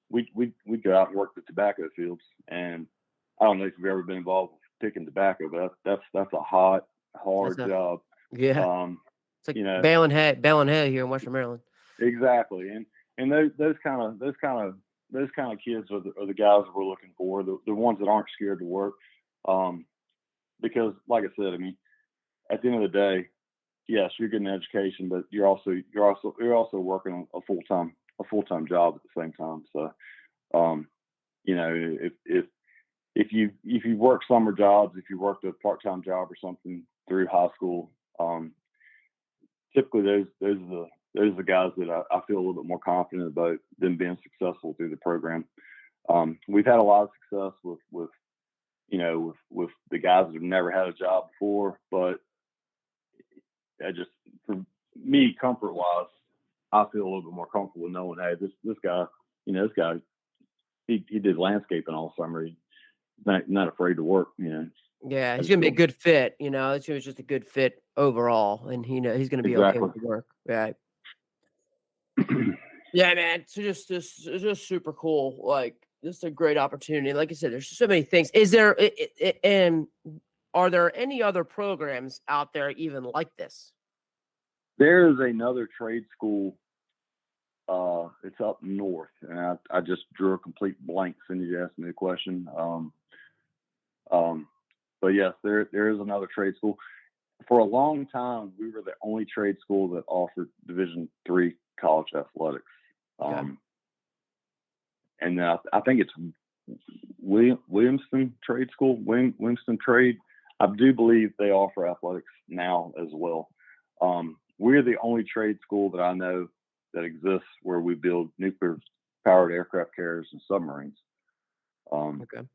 we go out and work the tobacco fields, and I don't know if you've ever been involved with picking tobacco, but that's a hard job. Yeah. It's like baling hay here in Western Maryland. Exactly, and those kind of kids are the guys that we're looking for, the ones that aren't scared to work, because like I said, at the end of the day, yes, you're getting an education, but you're also working a full time job at the same time. So, if you work summer jobs, if you worked a part-time job or something through high school, typically those are the guys that I feel a little bit more confident about them being successful through the program. We've had a lot of success with the guys that have never had a job before, but for me, comfort wise, I feel a little bit more comfortable knowing, hey, this guy, he did landscaping all summer. He's not afraid to work, Yeah, he's gonna be a good fit. It was just a good fit overall, and he's gonna be okay with the work. Right. Yeah, man. So it's just super cool. Like, this is a great opportunity. Like I said, there's so many things. Is there and are there any other programs out there even like this? There is another trade school. It's up north, and I just drew a complete blank as soon as you asked me the question. But yes, there is another trade school. For a long time, we were the only trade school that offered Division III college athletics. Okay. And I think it's Williamston Trade School, Williamston Trade. I do believe they offer athletics now as well. We're the only trade school that I know that exists where we build nuclear-powered aircraft carriers and submarines. Okay.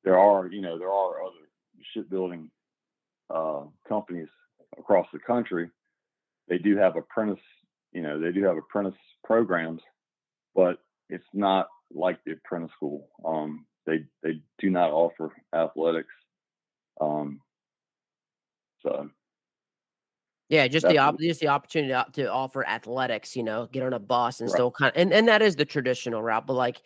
There are other shipbuilding companies across the country. They do have apprentice programs, but it's not like the apprentice school. They do not offer athletics. So yeah, just the opportunity to offer athletics, get on a bus and right. still and that is the traditional route, but like,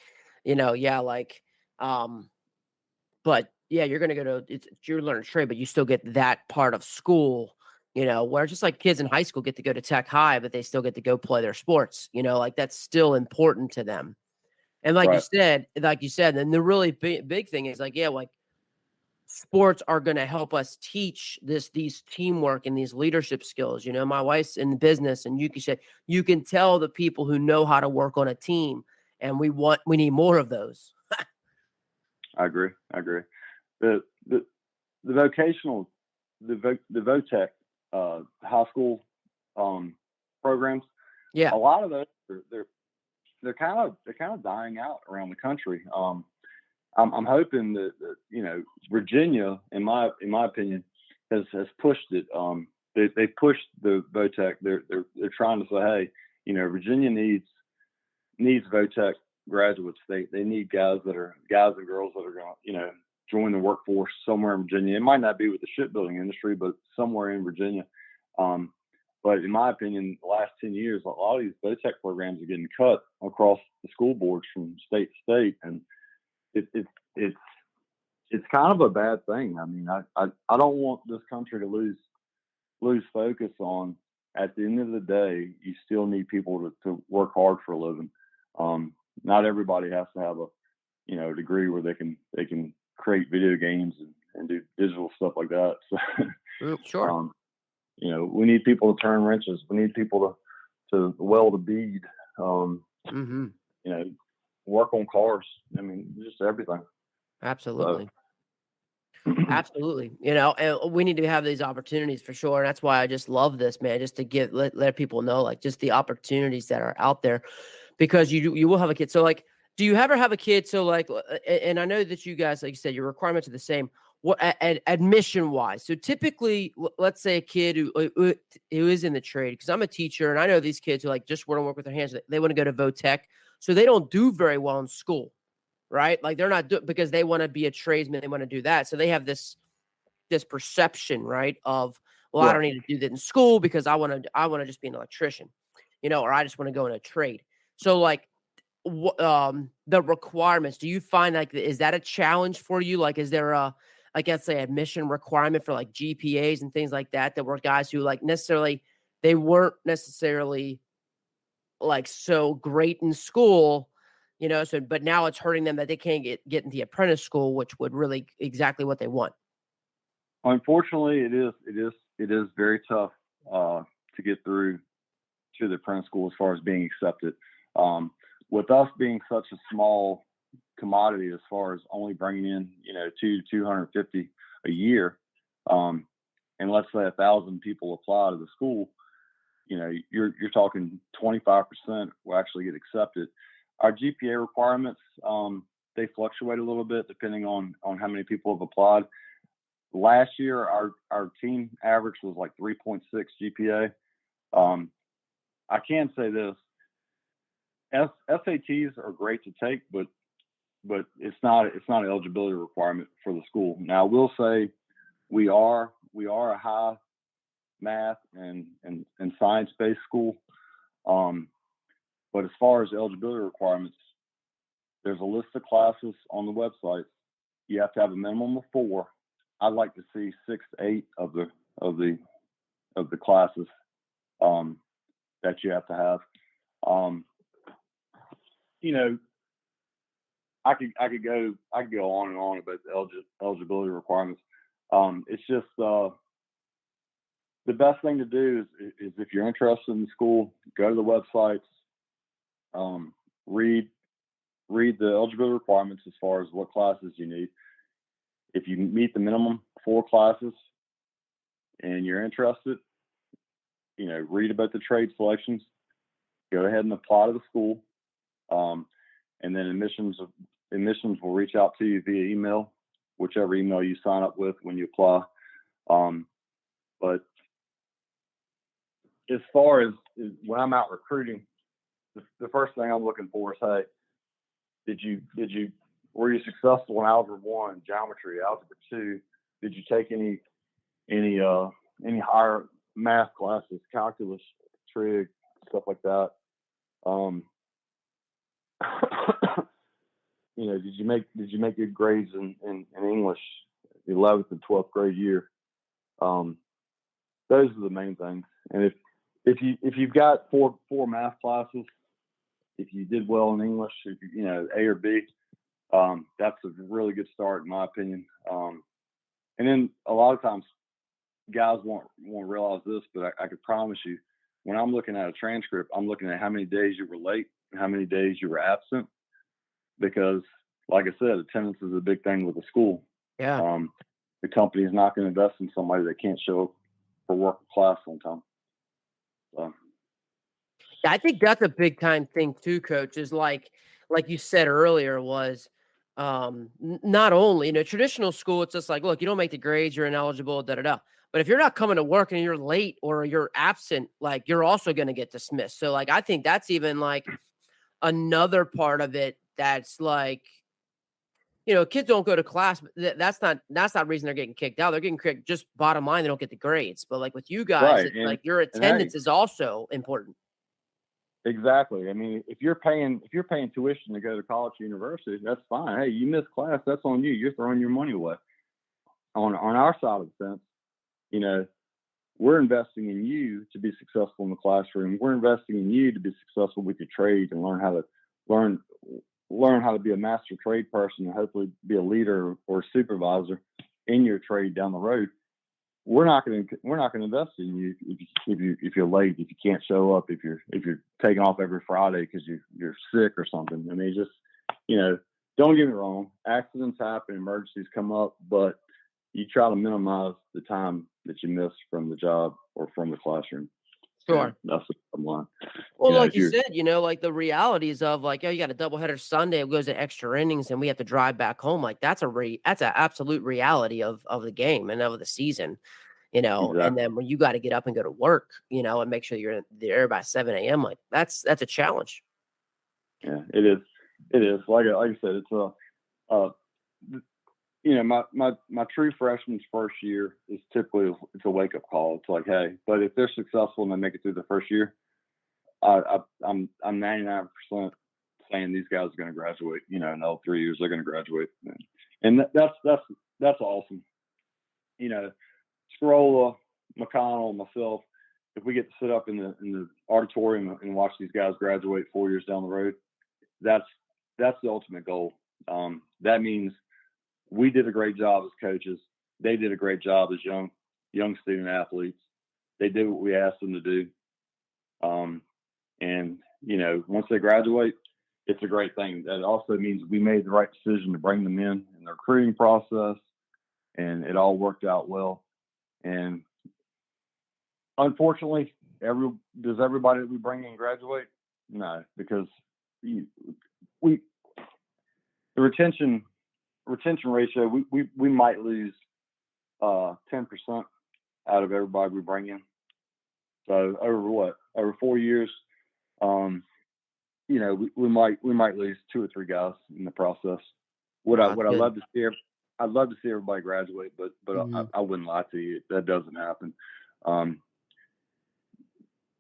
but yeah, you're gonna go to you're learning trade, but you still get that part of school, where just like kids in high school get to go to tech high, but they still get to go play their sports, like that's still important to them. And like you said, then the really big thing is like, yeah, like sports are going to help us teach these teamwork and these leadership skills. My wife's in business, and you can tell the people who know how to work on a team, and we need more of those. I agree. The vocational, the VOTEC high school programs. Yeah. A lot of those they're kind of dying out around the country. I'm hoping that Virginia, in my opinion, has pushed it. They pushed the VOTEC. They're trying to say, hey, Virginia needs VOTEC graduates. They need guys and girls that are going to join the workforce somewhere in Virginia. It might not be with the shipbuilding industry, but somewhere in Virginia. But in my opinion, the last 10 years, a lot of these VOTEC programs are getting cut across the school boards from state to state, and it's kind of a bad thing. I mean, I don't want this country to lose focus on. At the end of the day, you still need people to work hard for a living. Not everybody has to have a degree where they can create video games and do digital stuff like that. So, Sure. We need people to turn wrenches. We need people to weld a bead. Mm-hmm. Work on cars. I mean, just everything. Absolutely. So. Absolutely. And we need to have these opportunities for sure. And that's why I just love this, man, just to let people know, like, just the opportunities that are out there, because you will have a kid. So, like, do you ever have a kid? So, like, and I know that you guys, like you said, your requirements are the same. What admission wise? So typically, let's say a kid who is in the trade, because I'm a teacher and I know these kids who like just want to work with their hands. They want to go to VOTEC, so they don't do very well in school, right? Like they're not because they want to be a tradesman, they want to do that, so they have this perception, right? Of, well, I don't need to do that in school because I want to just be an electrician, or I just want to go in a trade. So like, the requirements, do you find like, is that a challenge for you? Like, is there I guess, say, admission requirement for like GPAs and things like that were guys who like they weren't necessarily like so great in school, so, but now it's hurting them that they can't get into the apprentice school, which would really exactly what they want. Unfortunately, it is very tough to get through to the apprentice school as far as being accepted. With us being such a small commodity as far as only bringing in 250 a year, and let's say 1,000 people apply to the school, you're talking 25% will actually get accepted. Our GPA requirements, they fluctuate a little bit depending on how many people have applied. Last year our team average was like 3.6 GPA. I can say this: SATs are great to take, but it's not an eligibility requirement for the school. Now, I will say we are a high math and science based school, but as far as eligibility requirements, there's a list of classes on the website. You have to have a minimum of 4. I'd like to see 6 to 8 of the classes that you have to have. I could go on and on about the eligibility requirements. It's just the best thing to do is if you're interested in the school, go to the websites, read the eligibility requirements as far as what classes you need. If you meet the minimum 4 classes and you're interested, read about the trade selections, go ahead and apply to the school, and then admissions will reach out to you via email, whichever email you sign up with when you apply. But as far as when I'm out recruiting, the first thing I'm looking for is, hey, were you successful in Algebra 1, Geometry, Algebra 2? Did you take any higher math classes, calculus, trig, stuff like that? Did you make good grades in English, the 11th and 12th grade year? Those are the main things. And if you've got four math classes, if you did well in English, if A or B, that's a really good start in my opinion. And then a lot of times guys won't realize this, but I could promise you, when I'm looking at a transcript, I'm looking at how many days you were late and how many days you were absent, because like I said, attendance is a big thing with the school. Yeah. The company is not going to invest in somebody that can't show for working class on time. So, Yeah, I think that's a big time thing too, coach, is like you said earlier was not only in a traditional school, it's just like, look, you don't make the grades, you're ineligible, da da da. But if you're not coming to work and you're late or you're absent, like you're also going to get dismissed. So like I think that's even like another part of it that's like, kids don't go to class, but that's not the reason they're getting kicked out. They're getting kicked just bottom line, they don't get the grades. But like with you guys, right. it's like your And hey, attendance is also important. exactly. I mean, if you're paying tuition to go to college or university, that's fine. Hey, you miss class, that's on you. You're throwing your money away. On our side of the fence, you know, we're investing in you to be successful in the classroom. We're investing in you to be successful with your trade and learn how to be a master trade person and hopefully be a leader or a supervisor in your trade down the road. We're not going to invest in you if you're late, if you can't show up, if you're taking off every Friday because you're sick or something. I mean, just don't get me wrong, accidents happen, emergencies come up, but you try to minimize the time that you miss from the job or from the classroom. Sure. That's the bottom line. Well, like you said, like the realities of like, oh, you got a doubleheader Sunday, it goes to extra innings, and we have to drive back home. Like that's an absolute reality of the game and of the season, Exactly. And then when you got to get up and go to work, and make sure you're there by 7 a.m. Like that's a challenge. Yeah, it is. It is. Like I said, it's my true freshman's first year is typically it's a wake up call. It's like, hey, but if they're successful and they make it through the first year, I'm 99% saying these guys are going to graduate. In all 3 years they're going to graduate, and that's awesome. Scrolla, McConnell, myself, if we get to sit up in the auditorium and watch these guys graduate 4 years down the road, that's the ultimate goal. That means we did a great job as coaches. They did a great job as young student athletes. They did what we asked them to do. And once they graduate, it's a great thing. That also means we made the right decision to bring them in the recruiting process, and it all worked out well. And unfortunately, does everybody that we bring in graduate? No, because the retention ratio, we might lose 10% out of everybody we bring in. So over 4 years, we might lose 2 or 3 guys in the process. Would I love to see? I'd love to see everybody graduate, but mm-hmm. I wouldn't lie to you, that doesn't happen.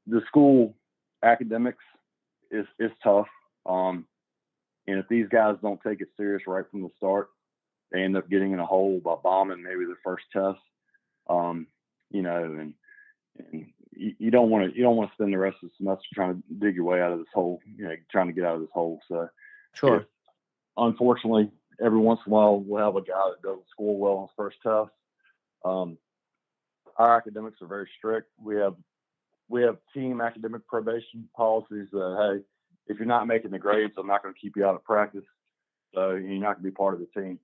The school academics is tough. And if these guys don't take it serious right from the start, they end up getting in a hole by bombing maybe their first test. And you don't want to spend the rest of the semester trying to dig your way out of this hole, trying to get out of this hole. So sure. Unfortunately, every once in a while we'll have a guy that doesn't score well on his first test. Our academics are very strict. We have team academic probation policies that, hey, if you're not making the grades, I'm not going to keep you out of practice. So you're not going to be part of the team.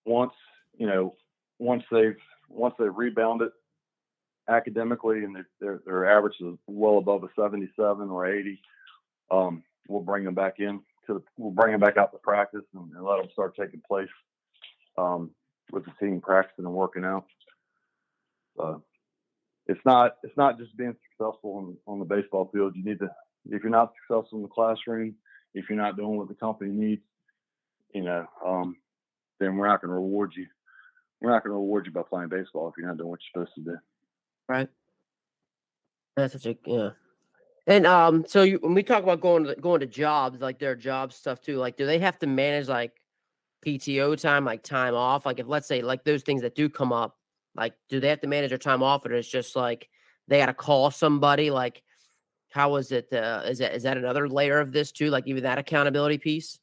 Once they've rebounded academically and their average is well above a 77 or 80, we'll bring them back out to practice and let them start taking place with the team, practicing and working out. It's not just being successful on the baseball field. You need to, if you're not successful in the classroom, if you're not doing what the company needs, then we're not going to reward you. We're not going to reward you by playing baseball if you're not doing what you're supposed to do. Right. That's such a yeah. And so when we talk about going to jobs, like their job stuff too, like do they have to manage like PTO time, like time off? Like if let's say like those things that do come up, like do they have to manage their time off, or it's just like they got to call somebody? Like how is it? Is that another layer of this too? Like even that accountability piece?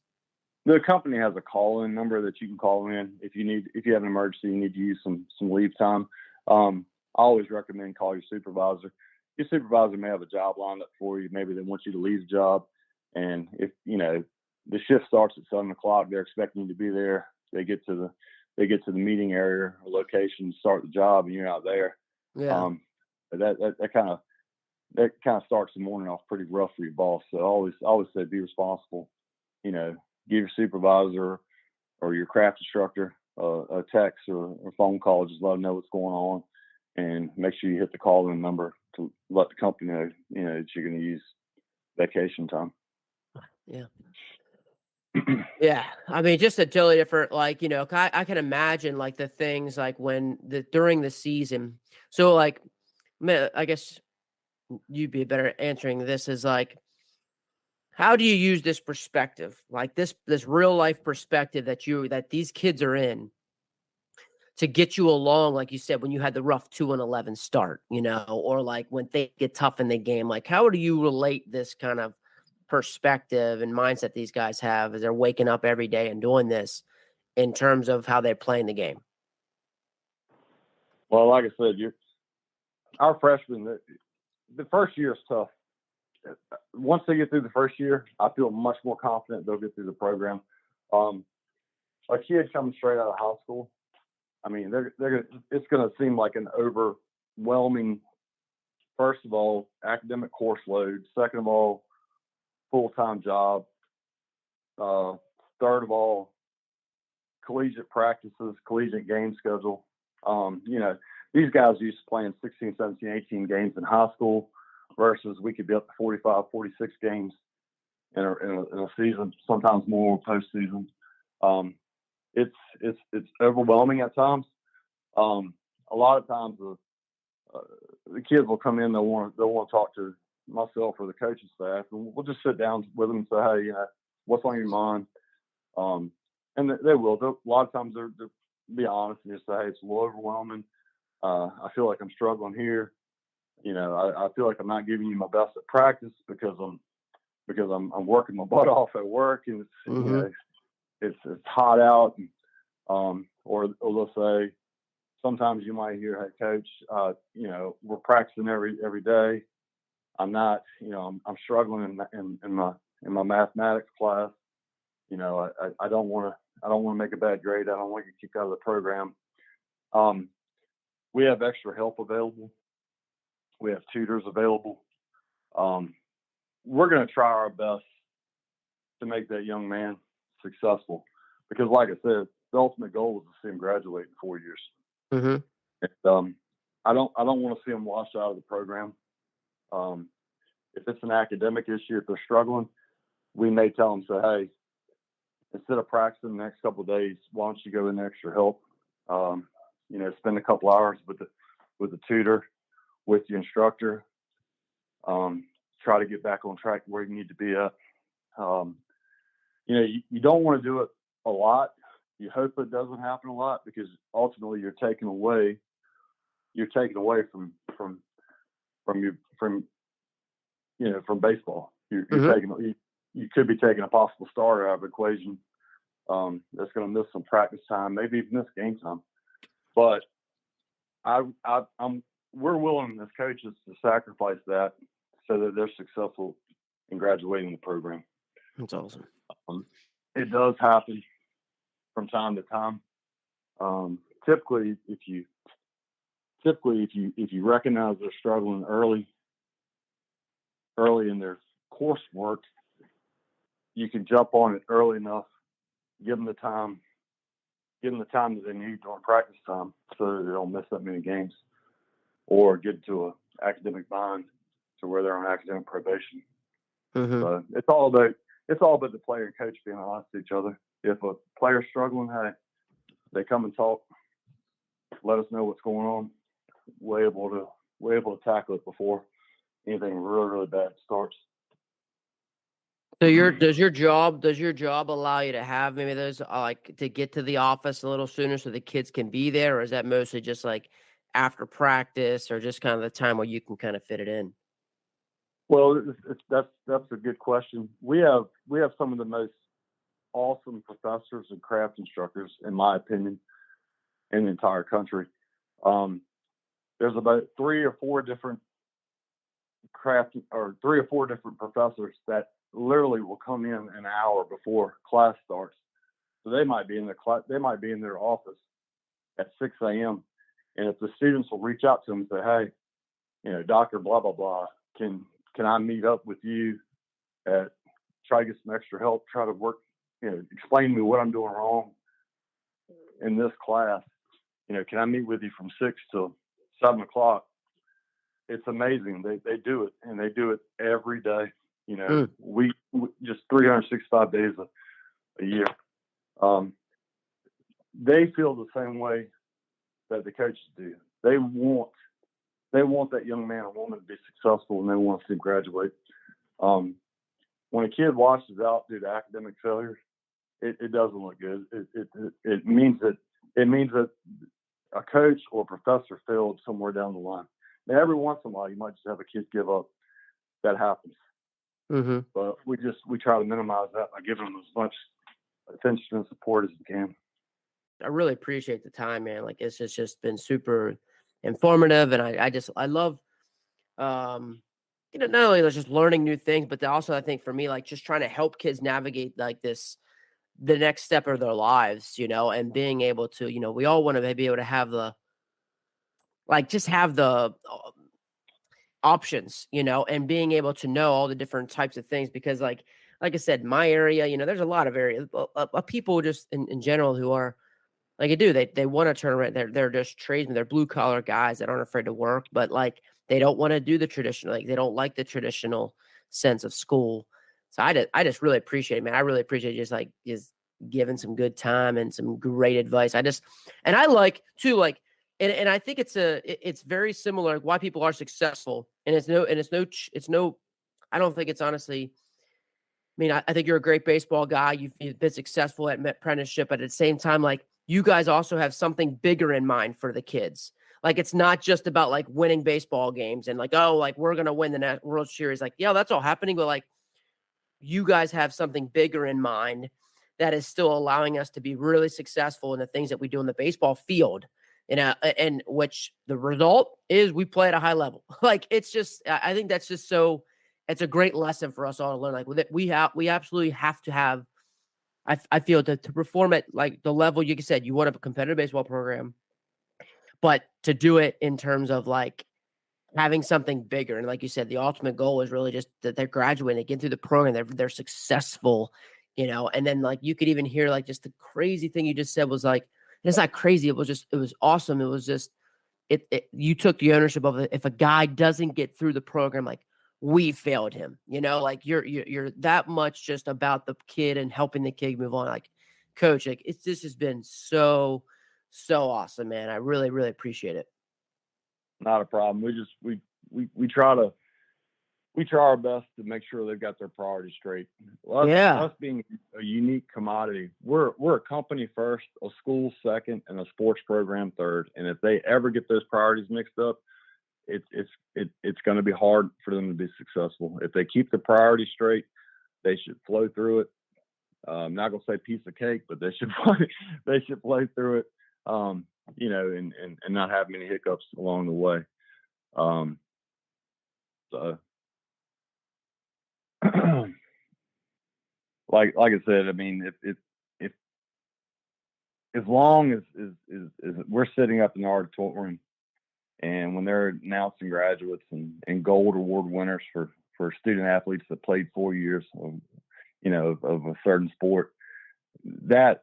The company has a call-in number that you can call in if you have an emergency, you need to use some leave time. I always recommend call your supervisor. Your supervisor may have a job lined up for you. Maybe they want you to leave the job, and if the shift starts at 7 o'clock, they're expecting you to be there. They get to the meeting area or location, start the job, and you're not there. Yeah. That kind of starts the morning off pretty rough for your boss. So I always say be responsible. You know, give your supervisor or your craft instructor a text or phone call. Just let them know what's going on, and make sure you hit the call in number to let the company know, that you're going to use vacation time. Yeah. Yeah, I mean, just a totally different, like, 'cause I can imagine like the things like during the season. So like, I guess you'd be better at answering this is like, how do you use this perspective, like this real life perspective that these kids are in to get you along, like you said, when you had the rough 2-11 start, or like when they get tough in the game, like how do you relate this kind of perspective and mindset these guys have as they're waking up every day and doing this in terms of how they're playing the game? Well, like I said, our freshmen. The first year is tough. Once they get through the first year, I feel much more confident they'll get through the program. Um, a kid coming straight out of high school, I mean, it's going to seem like an overwhelming, first of all, academic course load. Second of all, full-time job. Third of all, collegiate practices, collegiate game schedule. These guys used to playing 16, 17, 18 games in high school versus we could be up to 45, 46 games in a season, sometimes more postseason. It's overwhelming at times. A lot of times the kids will come in, they'll want to talk to myself or the coaching staff, and we'll just sit down with them and say, hey, what's on your mind? And they will. A lot of times they'll be honest and just say, hey, it's a little overwhelming. I feel like I'm struggling here. I feel like I'm not giving you my best at practice because I'm working my butt off at work, and it's hot out, and, or they'll say, sometimes you might hear, hey coach, we're practicing every day. I'm not, I'm struggling in my mathematics class. I don't want to make a bad grade. I don't want to get kicked out of the program. We have extra help available. We have tutors available. We're going to try our best to make that young man successful, because like I said, the ultimate goal is to see him graduate in 4 years. Mm-hmm. And, I don't want to see him washed out of the program. If it's an academic issue, if they're struggling, we may tell them, say, hey, instead of practicing the next couple of days, why don't you go in extra help? Spend a couple hours with the tutor, with the instructor. Try to get back on track where you need to be at. You don't want to do it a lot. You hope it doesn't happen a lot, because ultimately you're taking away from baseball. You're taking, you could be taking a possible starter out of the equation. That's going to miss some practice time, maybe even miss game time. But we're willing as coaches to sacrifice that so that they're successful in graduating the program. That's awesome. It does happen from time to time. Typically, if you recognize they're struggling early in their coursework, you can jump on it early enough, give them the time that they need during practice time, so that they don't miss that many games or get into an academic bind to where they're on academic probation. Mm-hmm. So it's all about the player and coach being honest to each other. If a player's struggling, hey, they come and talk, let us know what's going on. We're able to tackle it before anything really, really bad starts. So does your job allow you to have maybe those like to get to the office a little sooner so the kids can be there, or is that mostly just like after practice, or just kind of the time where you can kind of fit it in? Well, that's a good question. We have some of the most awesome professors and craft instructors, in my opinion, in the entire country. There's about three or four different professors that literally will come in an hour before class starts. So they might be in their office at 6 a.m. And if the students will reach out to them and say, hey, Dr. Blah, blah, blah, can I meet up with you at, try to get some extra help, try to work, explain to me what I'm doing wrong in this class. Can I meet with you from 6 till 7 o'clock? It's amazing. They do it, and they do it every day. We just 365 days a year. They feel the same way that the coaches do. They want that young man or woman to be successful, and they want to see him graduate. When a kid washes out due to academic failure, it doesn't look good. It means that a coach or a professor failed somewhere down the line. Now, every once in a while, you might just have a kid give up. That happens. Mm-hmm. But we try to minimize that by giving them as much attention and support as we can. I really appreciate the time, man. Like, it's just been super informative, and I love, not only just learning new things, but also I think for me, like, just trying to help kids navigate like the next step of their lives, and being able to, we all want to be able to have just have the options, and being able to know all the different types of things, because like I said, my area, there's a lot of areas of people just in general who are like I do. They want to turn around. They're just tradesmen. They're blue collar guys that aren't afraid to work, but like they don't want to do the traditional. Like they don't like the traditional sense of school. So I just really appreciate it, man. I really appreciate just giving some good time and some great advice. And I like too, like, and I think it's very similar why people are successful. And it's no. I don't think it's honestly. I mean, I think you're a great baseball guy. You've been successful at apprenticeship, but at the same time, like you guys also have something bigger in mind for the kids. Like it's not just about like winning baseball games and like, oh, like we're gonna win the World Series. Like, yeah, that's all happening, but like you guys have something bigger in mind that is still allowing us to be really successful in the things that we do in the baseball field. And which the result is we play at a high level. Like it's just, I think that's just so. It's a great lesson for us all to learn. Like with it, we absolutely have to have. I feel to perform at like the level you said you want a competitive baseball program, but to do it in terms of like having something bigger. And like you said, the ultimate goal is really just that they're graduating, they get through the program, they're successful, and then like you could even hear like just the crazy thing you just said was like, it's not crazy. It was awesome. It was just, you took the ownership of it. If a guy doesn't get through the program, like we failed him, like you're that much just about the kid and helping the kid move on. Like coach, like this has been so awesome, man. I really, really appreciate it. Not a problem. We try our best to make sure they've got their priorities straight. Us being a unique commodity, we're a company first, a school second, and a sports program third. And if they ever get those priorities mixed up, it's going to be hard for them to be successful. If they keep the priorities straight, they should flow through it. I'm not going to say piece of cake, but they should flow through it. And not have many hiccups along the way. So, like I said, I mean, if as long as we're sitting up in the auditorium, and when they're announcing graduates and gold award winners for student athletes that played 4 years of a certain sport, that's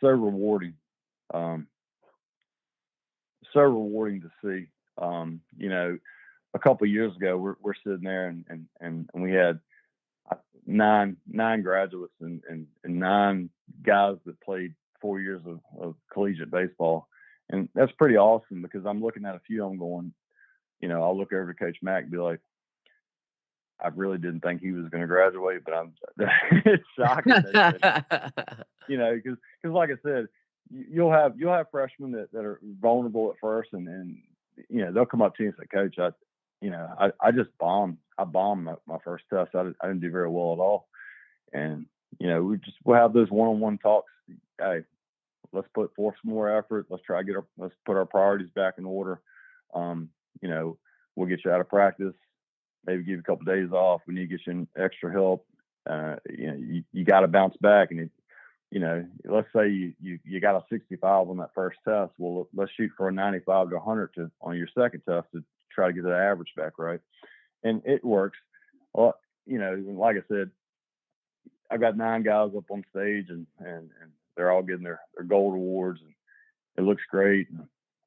so rewarding. So rewarding to see. A couple of years ago, we're sitting there and we had nine graduates and 9 guys that played 4 years of collegiate baseball. And that's pretty awesome because I'm looking at a few of them going, I'll look over to Coach Mack and be like, I really didn't think he was going to graduate, but it's shocking. Because like I said, you'll have freshmen that are vulnerable at first, and they'll come up to you and say, Coach, I just bombed. I bombed my first test. I didn't do very well at all. And we'll have those one-on-one talks. Hey, let's put forth some more effort. Let's put our priorities back in order. We'll get you out of practice. Maybe give you a couple of days off. We need to get you extra help. You got to bounce back. And let's say you got a 65 on that first test. Well, let's shoot for a 95 to 100 on your second test to try to get that average back, right? And it works. Well, like I said, I've got 9 guys up on stage, and they're all getting their gold awards, and it looks great.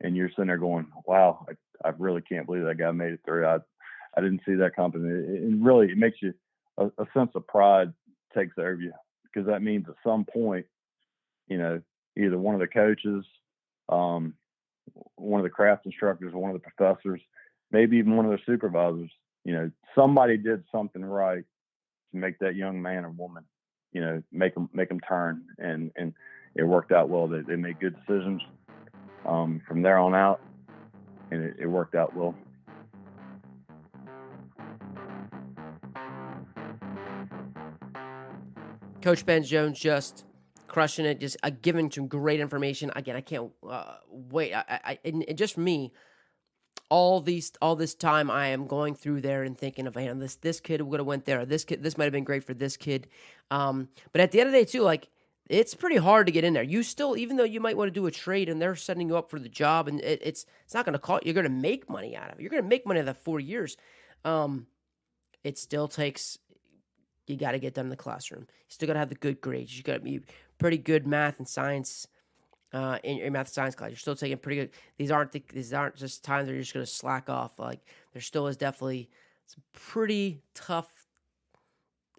And you're sitting there going, wow, I really can't believe that guy made it through. I didn't see that coming. And really, it makes you a sense of pride takes over you, because that means at some point, either one of the coaches, one of the craft instructors, one of the professors, maybe even one of their supervisors, somebody did something right to make that young man or woman, make them turn, and it worked out well. They made good decisions from there on out, and it worked out well. Coach Ben Jones just crushing it, just giving some great information. Again, I can't wait. And just for me, all this time I am going through there and thinking of, man, this kid would have went there. This might have been great for this kid. But at the end of the day, too, like, it's pretty hard to get in there. You still, even though you might want to do a trade and they're setting you up for the job, and it's not going to cost, you're going to make money out of it. You're going to make money out of that 4 years. It still takes, you got to get done in the classroom. You still got to have the good grades. You got to be pretty good math and science in your math and science class. You're still taking pretty good. These aren't just times where you're just going to slack off. Like, there still is definitely some pretty tough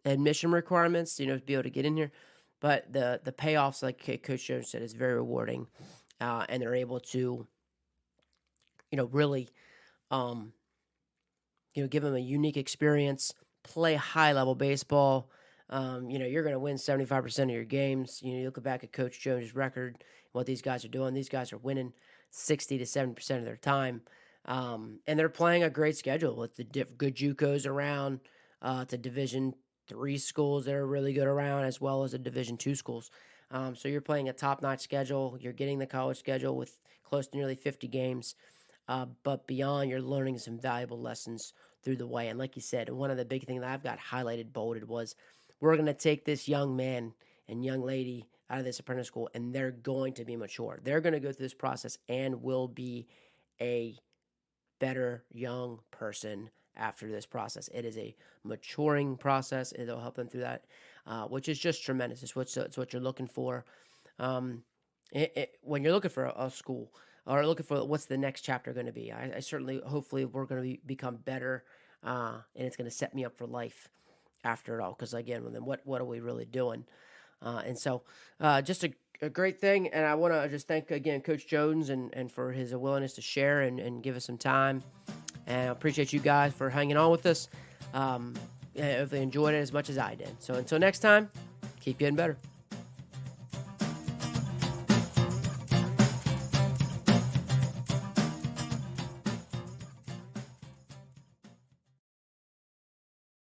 admission requirements, to be able to get in here. But the payoffs, like Coach Jones said, is very rewarding, and they're able to, really, give them a unique experience, play high-level baseball. You're going to win 75% of your games. You look back at Coach Jones' record, what these guys are doing. These guys are winning 60 to 70% of their time, and they're playing a great schedule with the good JUCOs around, to Division III schools that are really good around, as well as the Division II schools. So you're playing a top-notch schedule. You're getting the college schedule with close to nearly 50 games. But beyond, you're learning some valuable lessons through the way. And like you said, one of the big things that I've got highlighted, bolded, was we're going to take this young man and young lady out of this apprentice school, and they're going to be mature. They're going to go through this process and will be a better young person after this process. It is a maturing process. It'll help them through that, which is just tremendous. It's what you're looking for. When you're looking for a school, or looking for what's the next chapter going to be, I certainly, hopefully, we're going to become better, and it's going to set me up for life after it all. Because again, then what are we really doing? And so, just a great thing. And I want to just thank again Coach Jones and for his willingness to share and give us some time. And I appreciate you guys for hanging on with us. If they enjoyed it as much as I did. So until next time, keep getting better.